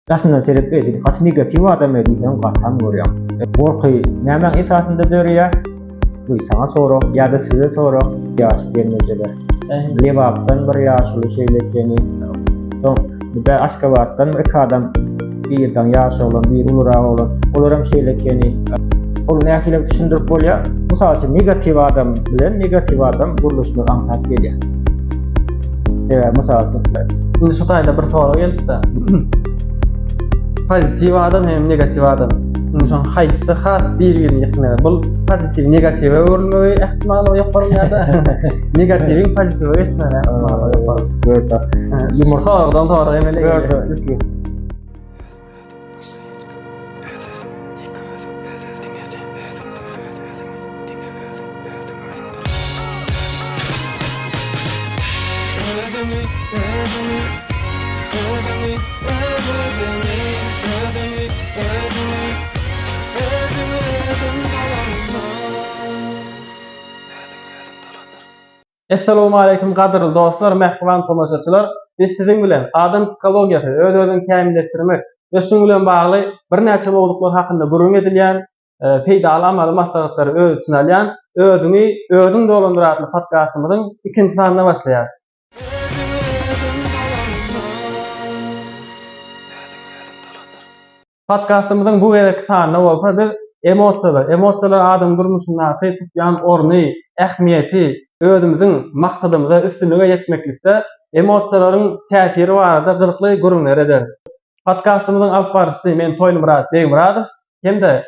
Aslında sebep esi gatı negativ adam ediysen gatan görýär. Gorky näme esasında dörýär? Bu sana sorok ýa-da size sorok ýaş gelmejeler. Lewapdan bir ýaşly şeýlekeni. Soň bu da Aşgabatdan bir adam birden ýaş bolan, bir ulura bolan, olaram şeýlekeni. Ol näkile düşündirip bolýar. Mysal üçin negativ adam bilen negativ adam guruluşyny aňsat gelýär. Mysal üçin Bu şu taýda bir soru geldi-de. Pozitiv adam hem negativ adam. Şoň haýsy has bir-birini ýyknaýar. Bu pozitiv negatiwe öwrülmegi ihtimali ýokary-da. Negatiwiň pozitiwe geçmegi ihtimali ýokary. gördi. Yumurtalardan toğra emele Gördü. Assalamu alaykum gadyrly dostlar, merhaban tomoşaçylar. Biz siziň bilen adam psihologiýasy, öz-özüni kämilleşdirmek we şuň bilen bagly bir näçe mowduklar hakynda gurulm edilýän, peýdala amaly maslahatlary öz içine alýan, özüň dolandyran podcastymyzyň ikinji sanyna başlaýar. Podcastymyzyň bu gerek sanyna bolsa biz emosiýalar adam durmuşyna tutýan orny, ähmiýeti, özümiziň maksatymyza üstünlüge ýetmeklikde emosiýalaryň täsiri barada gyzykly görüňler ederiz. Podcastymyzyň alpbarçysy men Toýnymurad Begmuradow hem-de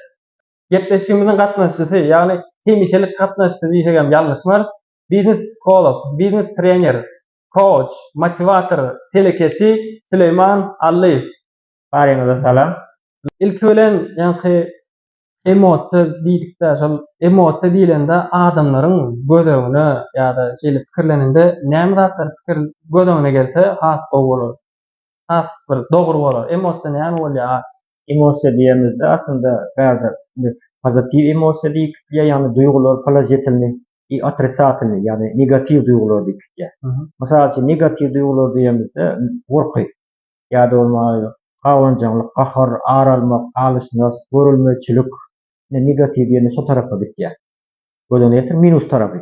gepleşigimiziň gatnaşçysy, ýagny temişelik gatnaşçysy diýsegem ýalňyşmaz. Biznes psikolog, biznes trener, coach, motivator, telekeçi Süleyman Allaýew. Baryňyza salam. İlk ölen ýa-ni emosiýa diýdikde, şol emosiýa diýilende adamlaryň gözegine ýa-da şeýle pikirlenende näme zatlar pikir gözegine gelse has bolar. Has bir dogry bolar. Emosiýa näme bolýar? Emosiýa diýemizde aslında bäze pozitiv emosiýa diýip ýa-ni duýgular pozitivni, otricatywny ýa-ni negativ duýgular diýip. Mysal üçin negativ duýgular diýemizde gorky ýa-da bolmaly gawranjylyk, gahar, aralmak, alysnaz, görülmeçilik negativ ýene şu tarapda gitýär. Gölenetir minus tarapy.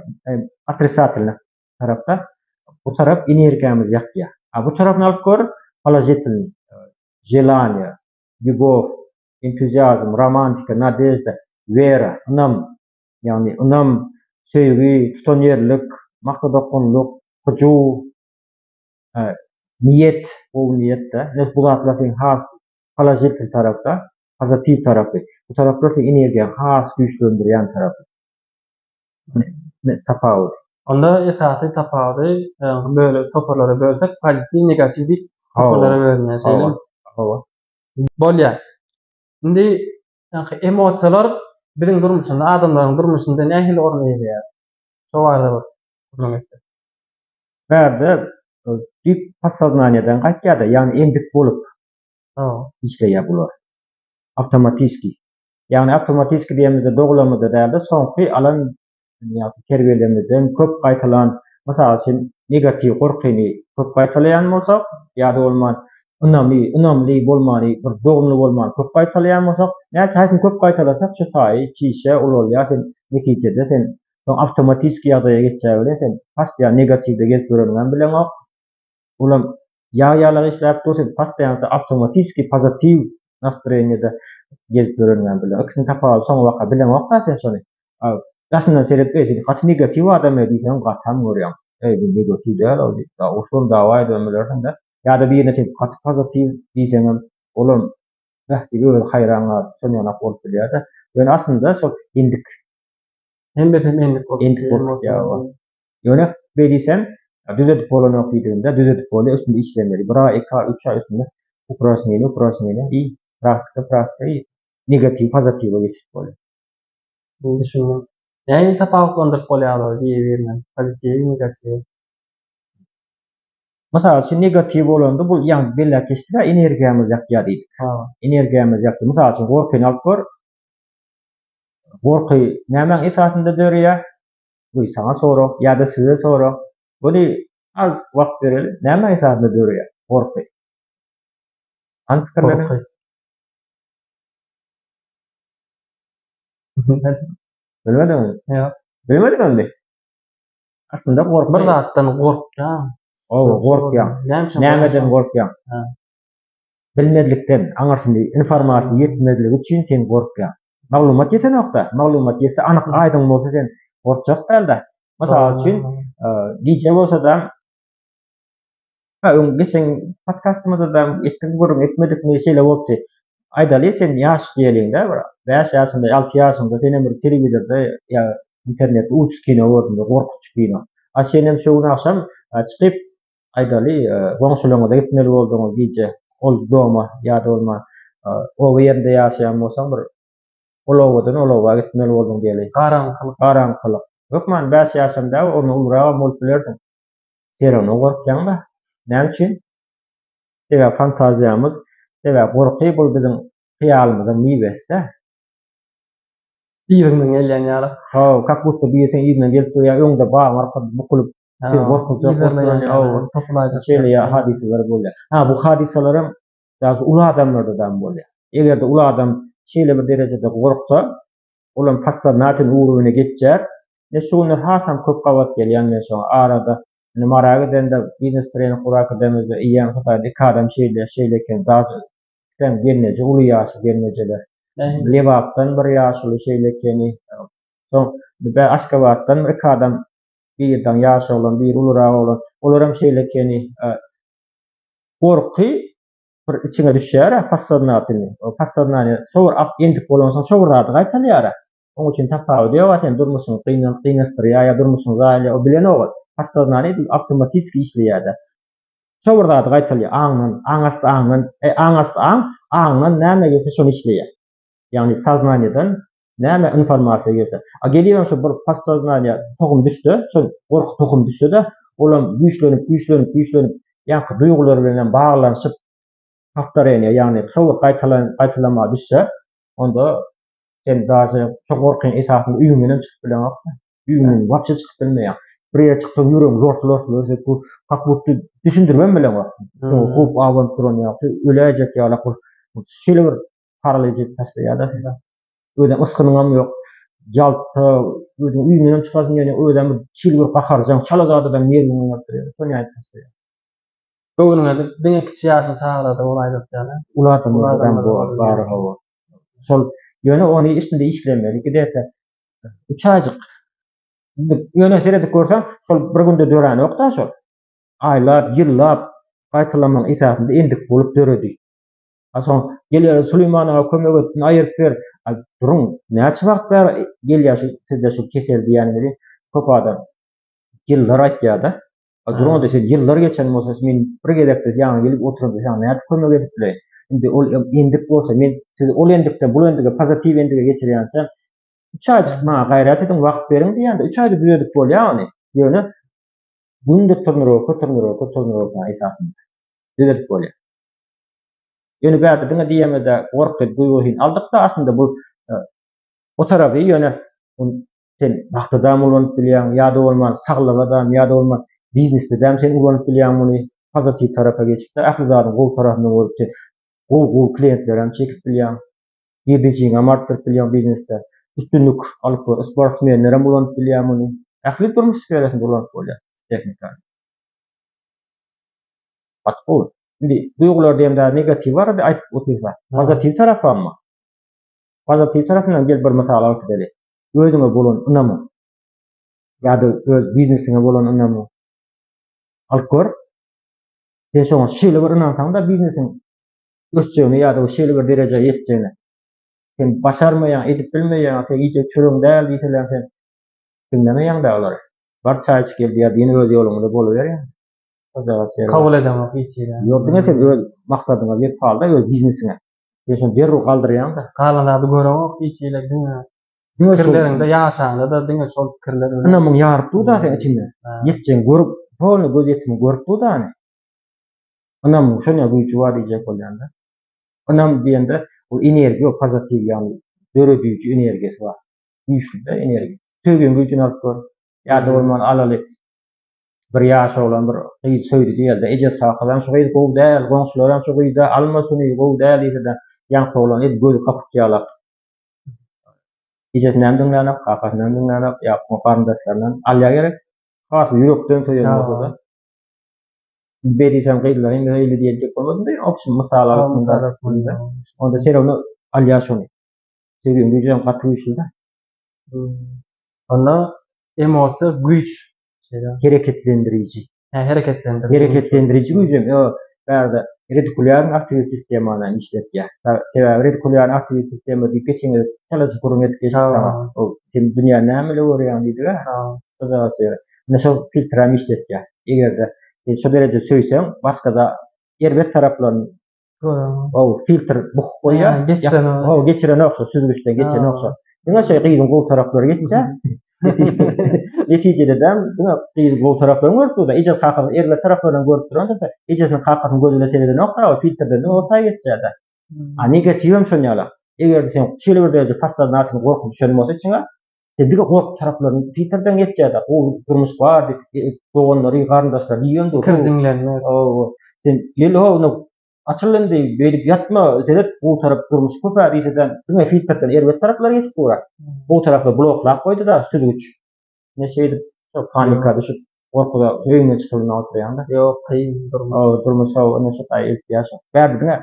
Otricatywny tarapda bu tarap energiýamy ýakýar. Bu tarapny alyp gör pozitivni, желание, любовь, энтузиазм, романтика, надежда, вера, ынам, ýagny ынam, söýgi, tutanýerlik, maksada gonluk, huju, niyet, o niyetde, bu zatlaryň has pozitiv tarapda, pozitiv tarapy. Bu taraplar energiýa has güýçlendirýän tarapy. Tapawut. Onda esasy tapawuty böyle toparlara bölsek pozitiv, negativ diýip toparlara bölünýän şeýle. Bolýar. Indi emosiýalar biziň durmuşynda, adamlaryň durmuşynda nähili orny eýýär? Şo barada bir Bärde dip podsoznaniýadan gaýtýar-da, ýagny endik bolup işleýär bular. Awtomatiski. Ýagny awtomatiski diýemizde doglamada dälde soňky alan ýa-da terbiýelemizden köp gaýtalan, mysal üçin negativ gorkyny köp gaýtalaýan bolsak, ýa-da bolman ynamly bolmany, bir dogumly bolmany köp gaýtalaýan bolsak, näçe haýsyn köp gaýtalasak şu taý, çiýşe olýar, sen netijede sen awtomatiski ýagdaýa geçýär bilen sen pastiýan negativde gelip görünen bilen ok. Ulam ýa-ýalar işläp dursa pastiýan awtomatiski pozitiv nastroýenide gelip görünen bilen. Ikisini tapawut soň waka bilen ok da sen şonu. Aslında sebep esi gatı negativ adam ediysen gatan görýär. Bu negativ däl, o şol dawa edilmelerinde ýa-da birine sen gatı pozitiv diýsen olam bir haýranga şonýana bolup bilýär-de. Yani aslında şol indik ýöne berýän düzedip bolan okuyduğunda düzedip bolan üstünde işlemleri 1 ay 2 ay 3 ay üstünde upraşnyny praktika negativ pozitiw geçip bolan. Bu düşünýän. Näme tapawutlandyryp bolýar diýebermän. Pozitiv, negativ. Mysal üçin negativ bolanda bu ýa-ni belläkeşdir, energiýamyz ýakýar diýdik. Energiýamyz ýakýar. Mysal üçin gorkyny alyp gör. Gorky näme esasında dörýär? Bu sana sorok ýa-da size sorok. Buny az wagt bereli, näme esasında dörýär? Gorky. Hangi fikirleri? Korky. Bilmedin. Ýa, Bilmedin mi? Aslında bir korku. zatdan gorkýan. O gorkýan. Nämeden gorkýan? Ha. Bilmedlikden, aňarsyndy informasiýa ýetmezligi üçin sen gorkýan. Maglumat ýetenokda, maglumat ýetse anyk aýdyň bolsa sen gorkjak däldi. Masal üçin, diýje bolsa da geçen podcastymyzda da etdik görüm etmedik meşele boldy. Aýdaly sen ýaş diýeliň-de, 5 ýaşynda, 6 ýaşynda senem bir telewizorda ýa internetde uç kino gördüm, gorkuç kino. Senem şu gün akşam çykyp aýdaly goňşularyňyza gitmeli boldyňyz diýje. Ol doma ýa-da bolma o ýerde ýaşaýan bolsaň bir olawadan olawa gitmeli boldyň diýeli. Garaňkylyk. Ökmen 5 ýaşynda onu umraga bolup bilerdiň. Serony gorkýan-da. Näme üçin? Sebäp fantaziýamyz, sebäp gorky bul biziň hyýalymyzyň miwesi-de. Ýüreginden gelýän ýaly. Kak butda biýeseň ýüreginden gelip ýa öňde bagyň arkady bukulyp şeýle hadiseler bolýar. Bu hadiselerim daha ulu adamlardan bolýar. Egerde ulu adam şeýle bir derejede gorksa, olam passanatyň uruwyna geçjer. Ne şunu hasam köp gawat gelýän şoň arada maragy dende biznes treni kurak demezde iýen hytaýdy kadam şeýleken dazy sen gelneje ulu ýaşy gelnejeler. Lebapdan bir ýaşly şeýlekeni soň be Aşgabatdan bir kadam birden ýaşy bolan bir ulurag bolan olaram şeýlekeni gorky bir içine düşýär passanatyny. O passanany şowur ap endik bolansoň şowurady gaýtalýar. Oň üçin tapawut ýa sen durmuşsyň qynastyrýar ýa durmuşsyň gaýly o bilen olar. Passanany awtomatik işleýär. Şowurady gaýtalýar aňdan näme gelse şonu işleýär. Ýagny saznanýadan näme informasiýa gelse. Gelýär şu bir passananya tohum düşdi, şol gorky tohum düşdi-de, olam güýçlenip ýa-da duýgular bilen baglanyşyp haftarene ýagny şowur gaýtalama düşse, onda sen daşy çok gorkyn esasyny üýüňden çykyp bilen üýüňden wapça çykyp bilmeýär. Bir ýere çykdyň ýüregi zortlar, bu hakbutdy düşündirmem bilen wak. Hop awant duran ýa-da öläjek ýa-da şeýle bir paralyjik taşlaýar-da. Öýden yskynyňam ýok. Jalta özüň üýünden çykarsyn ýa-ni öýden bir şeýle bir gaharjaň çalazadadan nergiňe ýatyr. Şonu aýtdylar. Bugüňe diňe kiçi ýaşyň çağlarda olaydy ýa-ni. Ulardan bar hawa. Şol ýöne ony üstünde işlemeli. Gidäte 3 aýjyk ýöne seredip görsen, şol bir günde döräni ýok-da şol. Aýlap, ýyllap gaýtylamaň esasynda endik bolup döredi. Soň gelýär Suleymanowa kömek etdi, aýyryp ber. Durun, näçe wagt ber gelýär sizde şu keseldi ýani köp adam. Ýyllar aýtýar-da. Durun dese ýyllar geçen bolsa men bir gerekde ýaňa gelip oturup näçe kömek edip bilen. Indi ol endik bolsa men siz ol endikde bu endige pozitiv endige geçirýänçe 3 aýjyk maňa gaýrat edin, wagt beriň diýende 3 aýda büýüdük bolýar. Ýöne günde turnurok esasynda. Düzelip bolýar. Ýöne bäde diňe diýemede gorky duýgusyny aldykda aslında bu o tarapy ýöne sen wagtydam ulanyp bilýän ýa-da bolman saglabadam ýa-da bolman biznesde däm sen ulanyp bilýän muny pozitiv tarapa geçipde ahlyzady gowy tarabyna bolup gowy klientlerem çekip bilýän. Ýerdejiňe artdyryp bilýän biznesde üstünlük alyp sportsmenlerem ulanyp bilýän muny. Ahly durmuş sferasynda ulanyp bolýar teknikal. Atpol. Indi duýgular diýende negativ bar da aýtyp oturýar. Pozitiv tarapy amma. Pozitiv tarapyna gel bir mysal alyp gidelim. Özüňe bolan ynamy ýa-da öz biznesiňe bolan ynamy alyp gör. Sen şoňa şeýle bir ynansaň da biznesiň ösjegini ýa-da şeýle bir derejeye ýetjegini sen başarmaýan, edip bilmeýän, sen iýje çöreň däl diýseler sen dinlemeýän da olar. Bar çaý içip geldi ýa-da ýene öz ýoluňda boluberýär. Kabul edemok hiçbir. Ýok, diňe sen öz maksadyňa ýetip halda öz biznesine. Sen derru galdyrýan da. Galanady göremok hiçbir diňe. Fikirlerinde ýaşaňda da diňe şol fikirler. Ynamyň ýarypdy da sen içinde. Ýetjek görüp, şonu göz ýetimi görüpdi da. Ynam şonu güýçi bar diýjek bolýanda. Ynam diýende o energiýa, pozitiv ýani döredýüçi energiýasi bar. Güýçli de energiýa. Tögen güýçüni alyp gör. Ýa-da bolman alaly bir ýaşy bolan bir gyýy söýdi diýildi. Eje sakalan şu gyýy gowy däl, goňşularam şu gyýyda almasyny gowy däl diýdi. Ýanky bolan edi gözi kapatýarlar. Ejesinden diňlänip, kakasyndan diňlänip, ýa-da garyndaşlaryndan alýa gerek. Hasy ýürekden töýen bolsa. Berisem gyýylar, indi öýle diýjek bolmadymy? Opşym mysal alykmynda. Onda sen onu alýa şuny. Sebäbi güýjem gaty güýçlü da. Onda emosiýa güýç. Hereketlendirici. Hereketlendirici güýjem. Yo, bärde retikulyar aktiv sistemana işletýär. Sebäbi retikulyar aktiv sistema diýip geçeňe çalajy gurun etip geçsem, o sen dünýä näme görýän diýdi. Toza sebäbi. Näşe filtram işletýär. Egerde şu derece söýseň, başga da erbet taraplaryny filtr buk goýar. Geçiren okşa, süzgüçden geçen okşa. Diňe şeý gyýyň gol taraplary geçse. Netijede dem gyýyň gol taraplaryny görüp da, eje kakasy erbet taraplaryny görüp duranda, ejesiniň kakasyny gözüne sereden okta, o filtrden ortaýa geçýärdi. A negativim şonýala. Eger sen şeýle bir derece passadan atyny gorkup düşürmese içiňe, dige gorkup taraplaryny filtrden geçýärdi. O durmuş bar diýip, doganlary, garyndaşlar diýende. Kirjiňlerine. Sen ýeli howny açylyndy berip ýatma, seret bu tarap durmuş köpär ýetden, diňe filtrden erbet taraplary geçip durar. Bu tarapda bloklap goýdy da süzgüç. Neşeýdi, panika düşüp, gorkuda öýüne çykylýan oturýanda. Ýok, kıyın durmuş. Durmuş o neşe taý ihtiýaç. Bärdiňe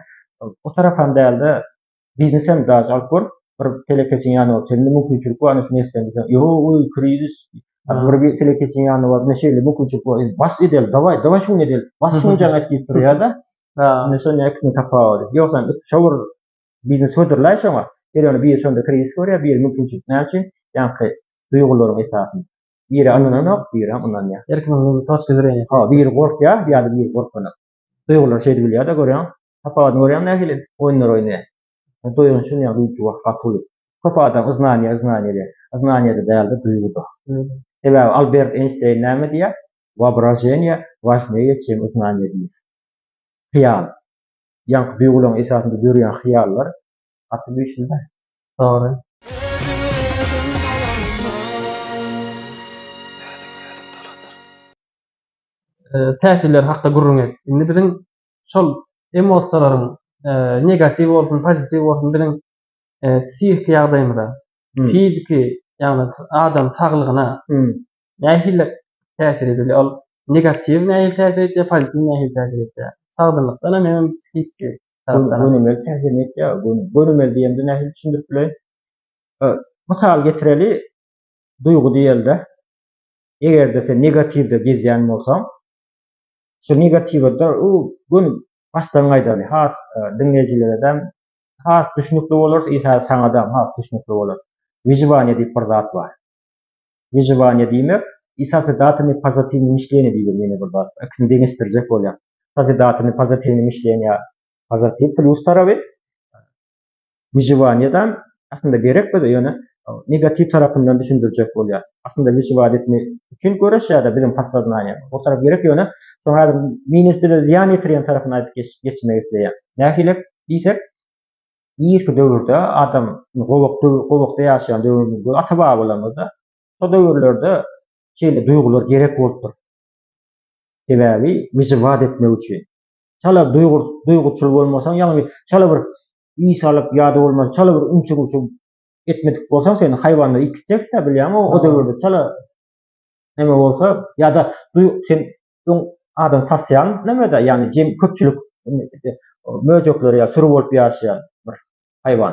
o tarapdan däldi, biznesem daha alyp bor, bir telekeçiň ýanyna oturdy, mümkinçilik bar, şunu eslendirdi. Yo, krizis. Bir telekeçiň ýanyna bar, neşeýle mümkinçilik bar. Bas edel, daway şunu edel. Bas şunu jaňat diýip durýar da. Neşe näksini tapawdy. Ýoksa şowur biznes hödürläýär şoňa. Ýerine bir şonda krizis görýär, bir mümkinçilik näçe? Ýa-ni duýgularyň esasyny. Biri anlanak, biri anlanýar. Erkinin toçka direýär. Bir gorkýar, bir gorkany. Duýgular şeýdi bilýär da görýän. Tapawadyny görýän nähili oýunlar oýnaýar. Doýgun şunu ýa duýçy wagt gatyly. Köp adam znaniýada däldi duýguda. Sebäbi Albert Einstein näme diýär? Воображение важнее, чем знание diýär. Hyýal. Ýa-ni duýgularyň esasynda görýän hyýallar gaty güýçlü. Dogry. Täsirler hakda gurrun et. Indi biziň şol emosiýalaryň negativ bolsun, pozitiv bolsun biziň psihik ýagdaýymyza, fiziki, ýagny adam saglygyna nähili täsir edýär. Ol negativ nähili täsir edýär, pozitiv nähili täsir edýär. Sagdylykdan hem psihik Gönümel täsir etýär. Gönümel diýende nähili düşündirip bilen. Mysal getireli duýgu diýildi. Egerde sen negativde gezýän bolsaň, şu negativde o gönüm başdan gaýdary. Has dinleýijilerden has düşnükli bolar, ýa saňa has düşnükli bolar. Выживание diýip bir zat bar. Выживание diýmek, созидательный позитивный мышление diýip meni bir zat. Ikisini deňestirjek bolýar. Созидательный позитивный мышление, позитив плюс tarapy. Выживаниеdan aslında gerek bolsa ýöne negativ tarapyndan düşündirjek bolýar. Aslında выживать etmek üçin göreşýär bizim passaznaniýa. O tarap gerek ýöne soňra minus bir ziýan ýetiren tarasyna geçmek isleýär. Nähili diýsek, ýerki döwürde adam gowukda ýaşaýan döwürde ataba bolamyzda, o döwürlerde şeýle duýgular gerek bolupdyr. Sebäbi выживать etmek üçin. Çala duýguçyl bolmasaň, ýa-ni çala bir iş alyp ýa-da bolmasaň, çala bir ümçük etmedik bolsaň, seni haýwanlar ikitjek de bilýärmi? O döwürde çala neme bolsa, ýa-da sen adam sasýan nemede, ýani köpçülik möjekler ýa sürü bolup ýaşaýan bir haýwan.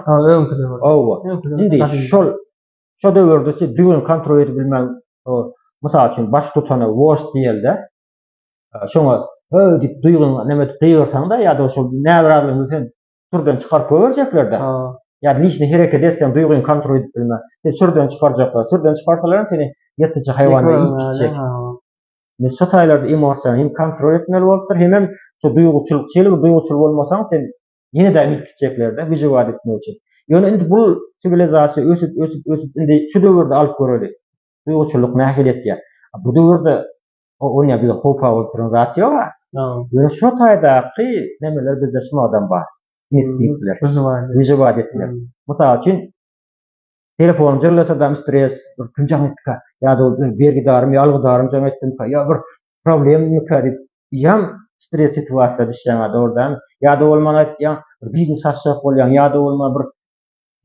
Indi şol döwürde duýguny kontrol edip bilmän, mysal üçin baş tutany wors diýildi. Şoňa dip duýguny neme diýersäň da ýa-da şol näme adamyň sen türden çykaryp berjekler de. Ýa-da niçin hereket etsen duýguny kontrol edip bilmän. Sen türden çykarjaklar, türden çykarsalar seni ýetiji haýwanda ikitjek. Şu taýlarda emosiýany hem kontrol etmeli bolupdyr, hem şu duýguçylyk, şeýle bir duýguçyl bolmasaň sen ýene-de ikitjekler de выживать etmek üçin. Ýöne indi bu sivilizasiýa ösüp indi şu döwürde alyp göreli. Duýguçylyk nähili etýär. Bu döwürde oňa bir hopa bolup duran zat ýok. Ýöne şu taýdaky nemeler bizde şunadan bar. Instinktler. Выживать etmek. Mysal üçin telefon jırlasa da stres, bir künjaň etdik. Ýa-da bergi darym, ýalgy darym jaň etdim. Ýa bir problem mükadip ýam stres situasiýada düşýän adamdan ýa-da bolmagy aýtýan bir biznes açjak bolýan ýa-da bolma bir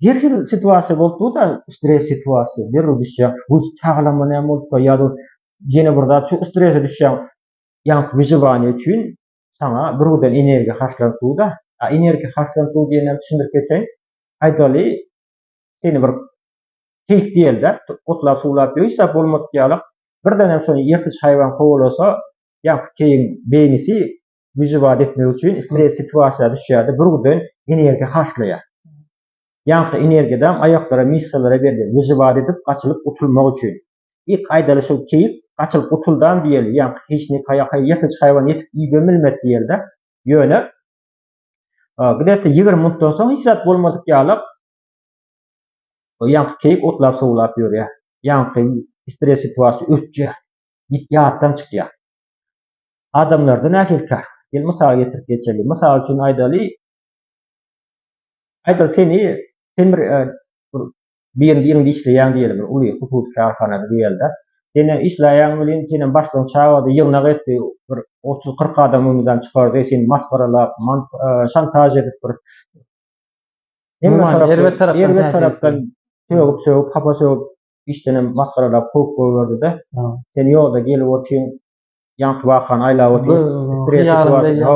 her xil situasiýa bolupdy da stres situasiýa bir düşýän bu çaglama näme bolupdy ýa-da ýene bir zat şu strese düşýän ýa-da wyjybany üçin sana birden energiýa haşlandy da energiýa haşlandy diýeni düşündirip geçeň aýdaly seni bir keyif diýelde otlap suwlap ýöýsä bolmady ýalyk birden hem şonu ýertiç haýwan kowlasa ýa-da keyin beýnisi wyjybad etmek üçin stres situasiýada düşýärdi birden energiýa haşlaýar. Ýa-da energiýadan aýaklara, missalara berdi. Wyjybad edip gaçylyp utulmak üçin. İlk aýdaly şu keyif gaçylyp utuldan diýeli. Ýa-da hiçni kaýaky ýertiç haýwan ýetip ýömelmedi diýelde. Ýöne gidetde 20 minutdan soň hiç zat bolmadyk ýalyk ýa-da keyif otlap suwlap ýörýär. Ýa-da stres situasiýa ötjär. Ýatdan çykýar. Adamlarda näkilkar. Gel mysal getirip geçelim. Mysal üçin aýdaly seni sen bir ýerde işleýän diýelim, uly hukuk karhanada diýelde. Seni işleýän bilen seni başdan çağırdy, ýygyna getdi, bir 30-40 adam öňünden çykardy, seni maskaralap, şantaj edip bir Erwet tarapdan söwüp, hapa söwüp, işden maskaralap kok goýberdi de. Sen ýolda gelip otyň, ýanky wakan aýlap otyň, stres situasiýa.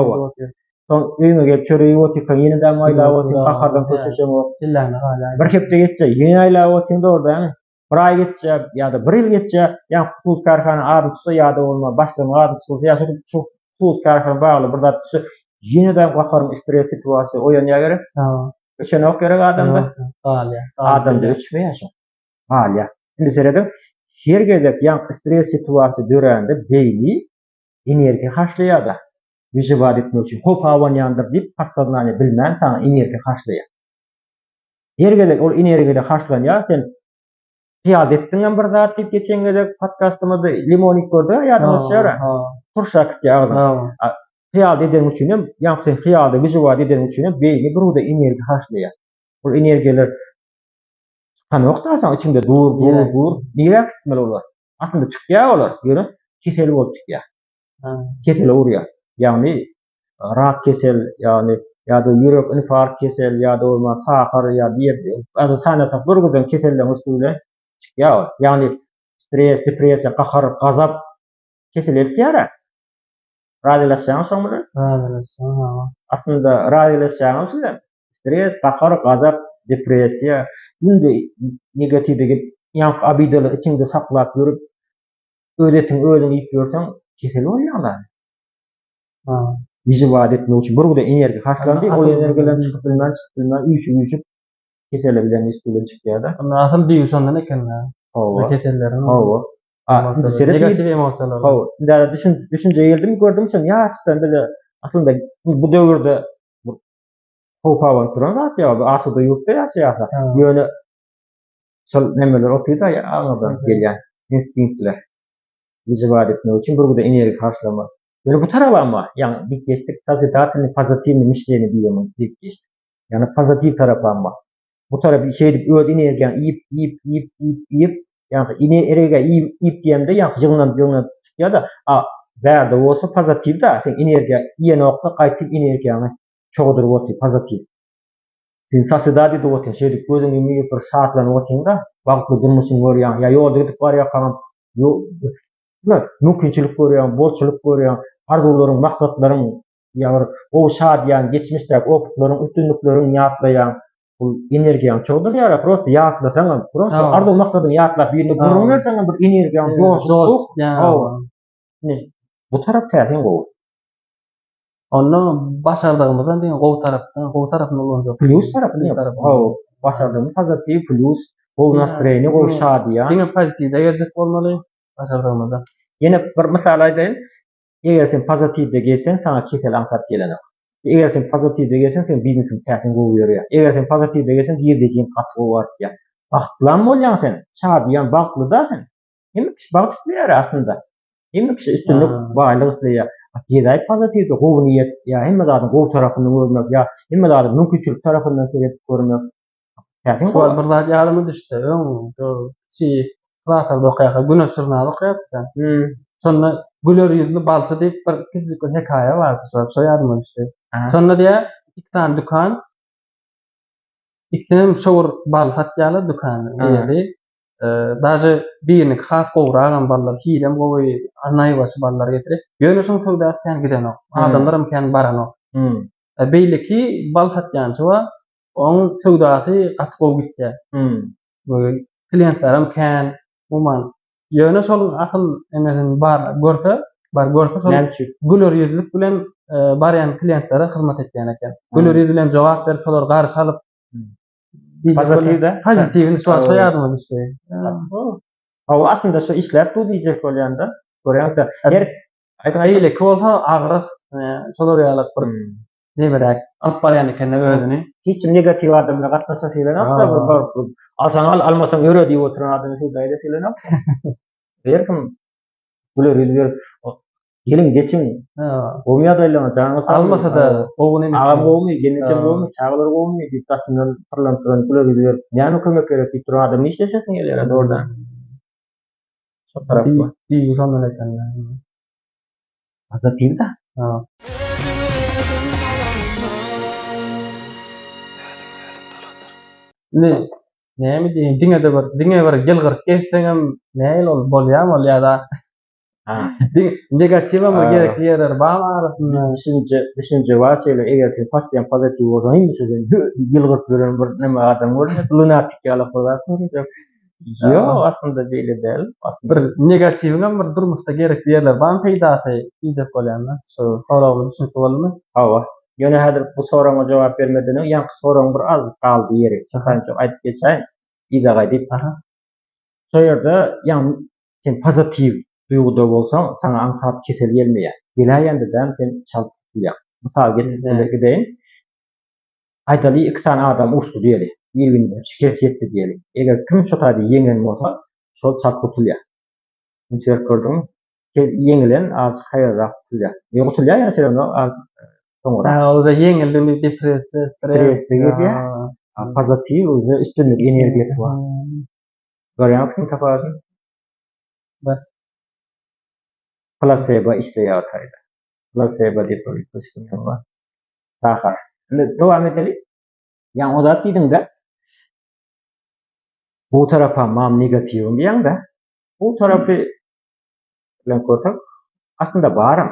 Soň öýüňe gelip çöreýip otyň, ýene-de aýlap otyň, kahardan köçeşeň ok. Bir hepde geçse, ýene aýlap otyň da orda. Bir ay geçse ýa-da bir ýyl geçse, ýa-da hukuk karhana ardyçsa ýa-da bolma başdan ardyçsa ýa-da şu hukuk karhana bagly bir zat düşse, ýene-de gaharym stres situasiýa oýanýar gerek. Öçen ok gerek adamda. Adamda öçmeýär. Halya. Indi serede her gezek ýa-da stres situasiýa dörände beýni energiýa haşlaýar. Wyjybad etmek üçin hop hawan ýandyr diýip passazlany bilmän sana energiýa haşlaýar. Her gezek ol energiýa haşlanýar sen piýad etdiňem bir zat diýip geçen gezek podcastymyzda limonik gördi ýa-da bolsa turşak ýagdy. Piýad eden üçin hem ýa-da sen piýada wyjybad eden üçin hem beýni birde energiýa haşlaýar. Bu energiýalar tanokda sen içinde dur diýerek gitmeli bolar. Aslında çykýar bolar, ýöne kesel bolup çykýar. Kesel urýar. Ýagny rak kesel, ýagny ýa-da ýürek infarkt kesel, ýa-da bolma sahar ýa diýerdi. Ýa-da sanatak birgiden keselden üstüne çykýar. Ýagny stres, depressiýa, gahar, gazap kesel etýär. Radylaşýan soňra? Radylaşýan. Aslında radylaşýan sizler stres, gahar, gazap, depressiýa, indi negativdegi ýanky abidaly içinde saklap ýörüp özetiň özüni ýip ýörseň kesel bolýarlar. Wyjybad etmek üçin birde energiýa haşlandy, o energiýalar çykyp bilmän üýşüp kesele bilen üstüne çykýar da. Asyl diýýär şondan eken. Kesellerin. Negativ emosiýalar. Indi düşünje geldim, gördüm sen ýa-da bile aslında bu döwürde hopawan turan zat ýa-da asyda ýurtda ýaşaýar. Ýöne şol nemeler okýda ýa-da gelýän instinktler. Wyjybad etmek üçin birde energiýa haşlamak. Böyle bu tarafama, yani dik geçtik, sazetatyny pozitivni mišljenje diýelim, dik geçtik. Yani pozitiv tarafama. Bu taraf şeydik, öz energiýany iyip, yani energiýa iyip diýende, yani ýygynan çykýar da, bärde bolsa pozitiv da, sen energiýa iýe nokta gaýtyp energiýany çoğdurup otýar, pozitiv. Sen sazetaty diýip otýar, şeydik, gözüň ýumyp bir şatlanyp otýan da, bagtly durmuşyň görýän, ýa ýolda gidip barýarkam, mümkinçilik görýän, bolçuluk görýän, arzularyň, maksatlaryň, ýa-da o şadýan, geçmişdäki oputlaryň, üstünlikleriň ýatlaýan bu energiýany çoğdurýar. Prosta ýatlasaň, prosta arzu maksadyň ýatlap ýerine gurrun berseň bir energiýany joşuk. Bu tarap täsin gowy. Ondan başardygymyzdan diýen gowy tarapyny bolanjak. Plus tarapyny. Başardygymyz pozitiv plus, gowy nastroýeny, gowy şadýan. Diňe pozitivde geljek bolmaly başardygymyzda. Yine bir mysal aýdaýyn. Eger sen pozitivde gelsen sana kesel aňsat gelenok. Eger sen pozitivde gelsen sen biznesini täsin gowy ýörýär. Eger sen pozitivde gelsen ýerdejin gatly barýar. Bagtlan bolýan sen, şadýan, bagtly da sen. Hemme kişi bagtly isleýär aslında. Hemme kişi üstünlük, baýlyk isleýär. Ýa-da pozitivde gowy niýet, ýa hemme zadyň gowy tarapyny görmek, ýa hemme zadyň mümkinçilik tarapyndan sebep görmek. Täsin şu bir zat ýalymy düşdi. Çi Rahat okuyaka, güneş jurnaly okuyapdy. Sonra Güler yüzlü balça diýip bir kiçik bir hekaýe bar. Şo ýadyma düşdi. Aha. Şonda diýe iki tane dukan, ikisinem şowur bal satýarlar dukanyň eýesi. Daje birini has gowragam ballar, hirem gowy, anay başy ballar getirip, ýöne şoň sowdasy kän gidenok. Adamlaram kän baranok. Beýleki bal satýançy wa onuň sowdasy gaty gowy gitdi. Klientlaram kän, umman ýöne şol asyl emesini görse şol güler yüzlük bilen barýan klientlere hyzmat etýän eken. Güler yüz bilen jogap berip şolar garşy alyp pozitivni şu ýadyma düşdi. O aslında şu işler tu diýjek bolýanda, görýäňizde Beýleki bolsa agras şolar ýalyp bir neberek alyp barýan eken özüni. hiç negativ adamla gatnaşa silenap da alsaň almasaň öre diýip oturan adamy şu gaýda silenap. Berkim güler yüzlü gelin geçin. Olmaya da öyle ama Almasa da oğun emek. Ağam olmuyor, gelince olmuyor, çağlar olmuyor. Diktasından parlantıran güler yüzlü. Yani kömek gerek bir tur adam işleşesin yerlerde oradan. Çok taraf var. Bir uzandan eken. Azat değil de. Ne mi diýin? Diňe bir gylgyr geçseňem näil bolýar ýa-da negativa mı gerekli yerler var arasında. Düşünce vasıyla eğer ki pastiyan pozitif olsaydı sizin yılgırt gören bir neme adam görünce lunatik yalıp olarsınız. Yok aslında böyle değil. Aslında bir negativine bir durmuşta gerekli yerler var peydası iyicek olayanlar. Şu soruğunu düşünüp olalım mı? Hava. Yine hadir bu soruğuna cevap vermeden yan soruğun bir az kaldı yeri. Çıkan çok ayıp geçen izah edip. Soyarda yan sen pozitif duyguda bolsaň sana aňsat kesel gelmeýär. Bilaýändiň sen çalp bilýär. Mysal getirdiň aýdaly iki tane adam uçdy diýeli. Bir-birine şikayet etdi diýeli. Eger kim şu taýda ýeňen bolsa, şol çalp tutulýar. Şeýle gördüňmi? Ýeňilen az haýyrrak tutulýar. Ýokutulýar ýa şeýle az soňra. O da ýeňildi bir depressiýa, stres diýilýär. Pozitiv öze üstünlük energiýasi bar. Görýäňizmi tapaýdy? Placebo işleýär taýda. Placebo diýip bir düşünýär bar. Tahar. Indi dowam edelim. Ýa-ni o zat diýdiňde bu tarapa mam negativim diýende bu tarapy bilen kotak aslında barym.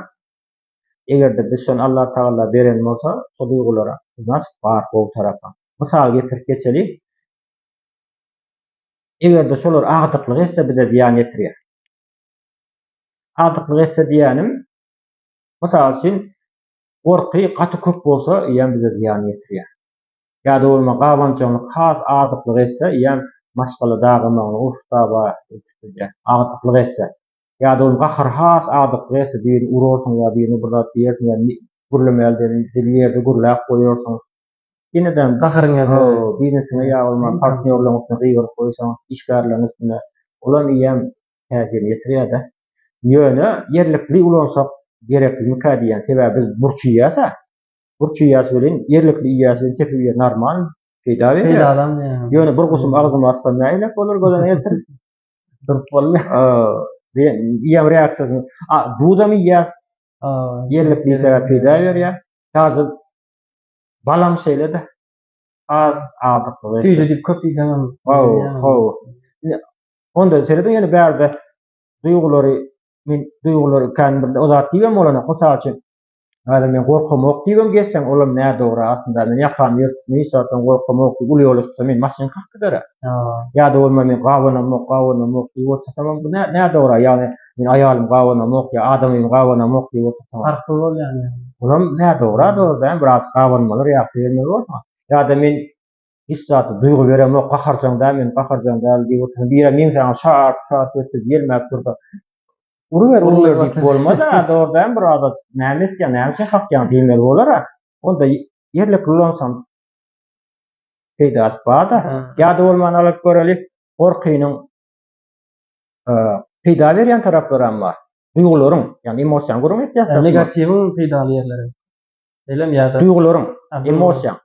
Egerde biz şonu Allah Taala beren bolsa, şo duygulara nasip bar bu tarapa. Mysal getirip geçelik. Egerde şolar agdyklyk etse bize ziýan getirýär. Agdyklyk etse diýenim, mysal üçin gorky gaty köp bolsa, ýa bize ziýan getirýär. Ýa-da bolma gawançylyk has agdyklyk etse, ýa maşgaly dagamagyny uşdaba etdirýär. Agdyklyk etse. Ýa-da bolma gahar has agdyklyk etse, bir urorsun ýa birini burlap diýersin, ýa gurlemelden dilýerde gurlap goýorsun. Ýene-de gaharyňa birisine ýa bolma partnerlaryň üstüne gyýryp goýsaň, işgärlerin üstüne olam ýem täsir getirýär-de. Ýöne yerlikli ulansak gerekli mükadiyen sebäbi biz burçuýasa bilen yerlikli ýaşy tepip normal peýda berýär. Peýda adam ýöne bir gusum agzymy açsam näile bolar gözüne ýetir. Durup bolýar. Ýa reaksiýa. Dudamy ýa yerlikli sebäp peýda berýär. Hazır balam şeýle-de az agdyklyk. Tüýje diýip köpüýgänem. Onda şeýle-de ýene bärde duyguları kendimde o zat diýem bolana mysal üçin hada men gorkamok diýem geçsem olam näde dogry aslında men ýakam ýok niýsatan gorkamok ul ýoluşsa men maşyn hakdara ýa-da bolma men gawanamok diýip otursam bu näde dogry ýani men aýalym gawanamok ýa adamym gawanamok diýip otursam arsyz bolýar ýani olam näde dogry ben biraz gawanmalar ýaşy bermek bolma ýa-da men hiç zatı duygu beremok gaharjanda men gaharjanda diýip otursam bir men sana şart ötüp gelmäp durdy. Urwer diýip bolmada, doğrudan bir adat näme hakyan diýmek bolar. Onda yerlik ulansan peýda atpada. Ýa-da bolman alyp görelik, gorkynyň peýda berýän taraplara bar. Duygularyň, ýani emosiýaň gurun etýär. Negativiň peýdaly ýerleri. Elem ýa-da duygularyň, emosiýaň.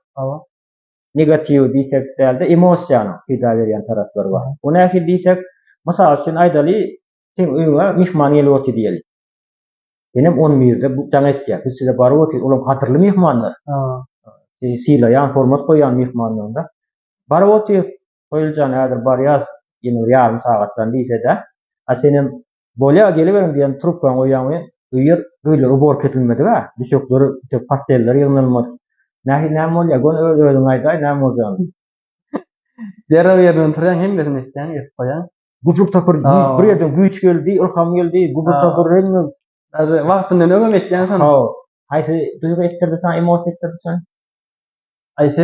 Negativ diýsek de emosiýanyň peýda berýän tarapları bar. O näki diýsek, mysal üçin aýdaly sen öňe mihman gelip otur diýelim. Benim 10 mirde bu jaň etdi. Biz size baryp otyr, olam hatyrly mehmanlar. Sila ýa format goýan mehmanlarda. Baryp otyr, koýuljan häzir barýas, ýene ýarym sagatdan diýse-de, a senem bolýa geliberiň diýen trupkan goýýany ýer öýle ubor ketilmedi we düşükleri, pasteller ýygnalmady. Näme bolýar? Gön öz-özüň aýdaý, näme bolýar? Derä ýerden turýan hem birini etýän, etip goýan. Gufluk tapır bir ýerden güýç geldi, ilham geldi, gufluk tapır hem Azy wagtyndan öňe etýän sen. Haýsy duýgu etdirdi sen, emosiýa etdirdi sen? Aýsy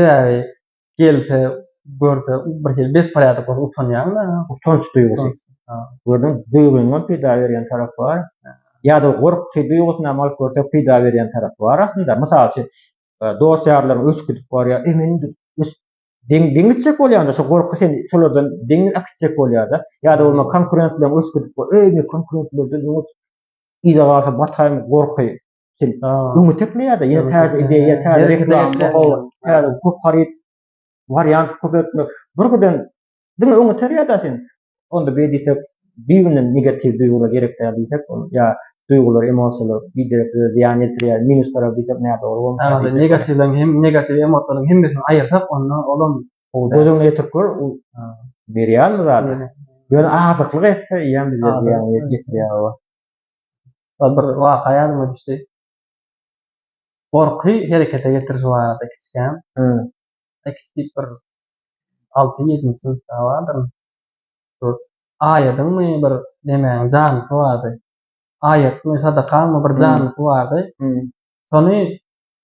gelse, görse bir hil bes parýada bolsa utanýarlar. Utanç duýgusy. Gördün, duýguňa pida berýän tarap bar. Ýa-da gorky duýgusuna mal görse pida berýän tarap bar aslında. Mysal üçin dostlarlaryň ösküdip barýar, emin deňçek bolýanda şu gorky sen şolardan deň akçek bolýar da. Ýa-da bolma konkurentler ösküdip bar, konkurentlerden ýa barsa batgaň gorky. Sen öňe tepleýär-de, ýa täze ideýa, täze reklam, täze köp garyp variant köpetmek. Birden diňe öňe terýär-de sen. Onda beýdisek, birbirine negativ duýgular gerekler diýsek, ýa duýgular, emosiýalar, giderek ýa-ni minus tarap diýsek näde bolar? Negativden hem negativ emosiýalaryň hemmesini aýyrsak, ondan olam gözüňe ýetirip gör, u berýärmi zat? Ýöne agdyklyk etse, ýa-ni ýetirýär. Bir waka ýadyma düşdi. Gorky herekete getirýär barada kiçikem. Kiçik bir 6-7 sınıfda vardır. Aýadyň bir nemäň janysy bardy. Aýatmy sadakamy bir janysy bardy. Şonu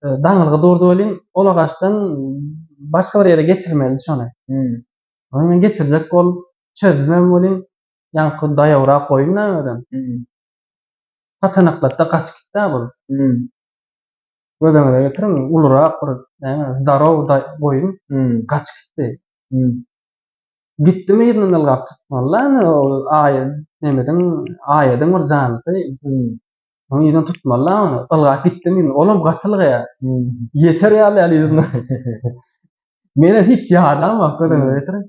daňylyga durdy welin, olagaçdan başga bir ýere geçirmeli şonu. Onu men geçirjek bol çözmem welin, ýanky daýawra goýunam. Hatanaklatda kaçıp gitdi bu. Gözüňe getirin, ulurak bir zdarow boýun kaçyp gitdi. Gitdimi ýerden algap tutmalar, nemeden aýadyň bir janysy. Onu ýerden tutmalar, onu algap gitdimi, olam gatylga. Yeter ýaly ýerden. Mene hiç ýadam gözüňe getirin.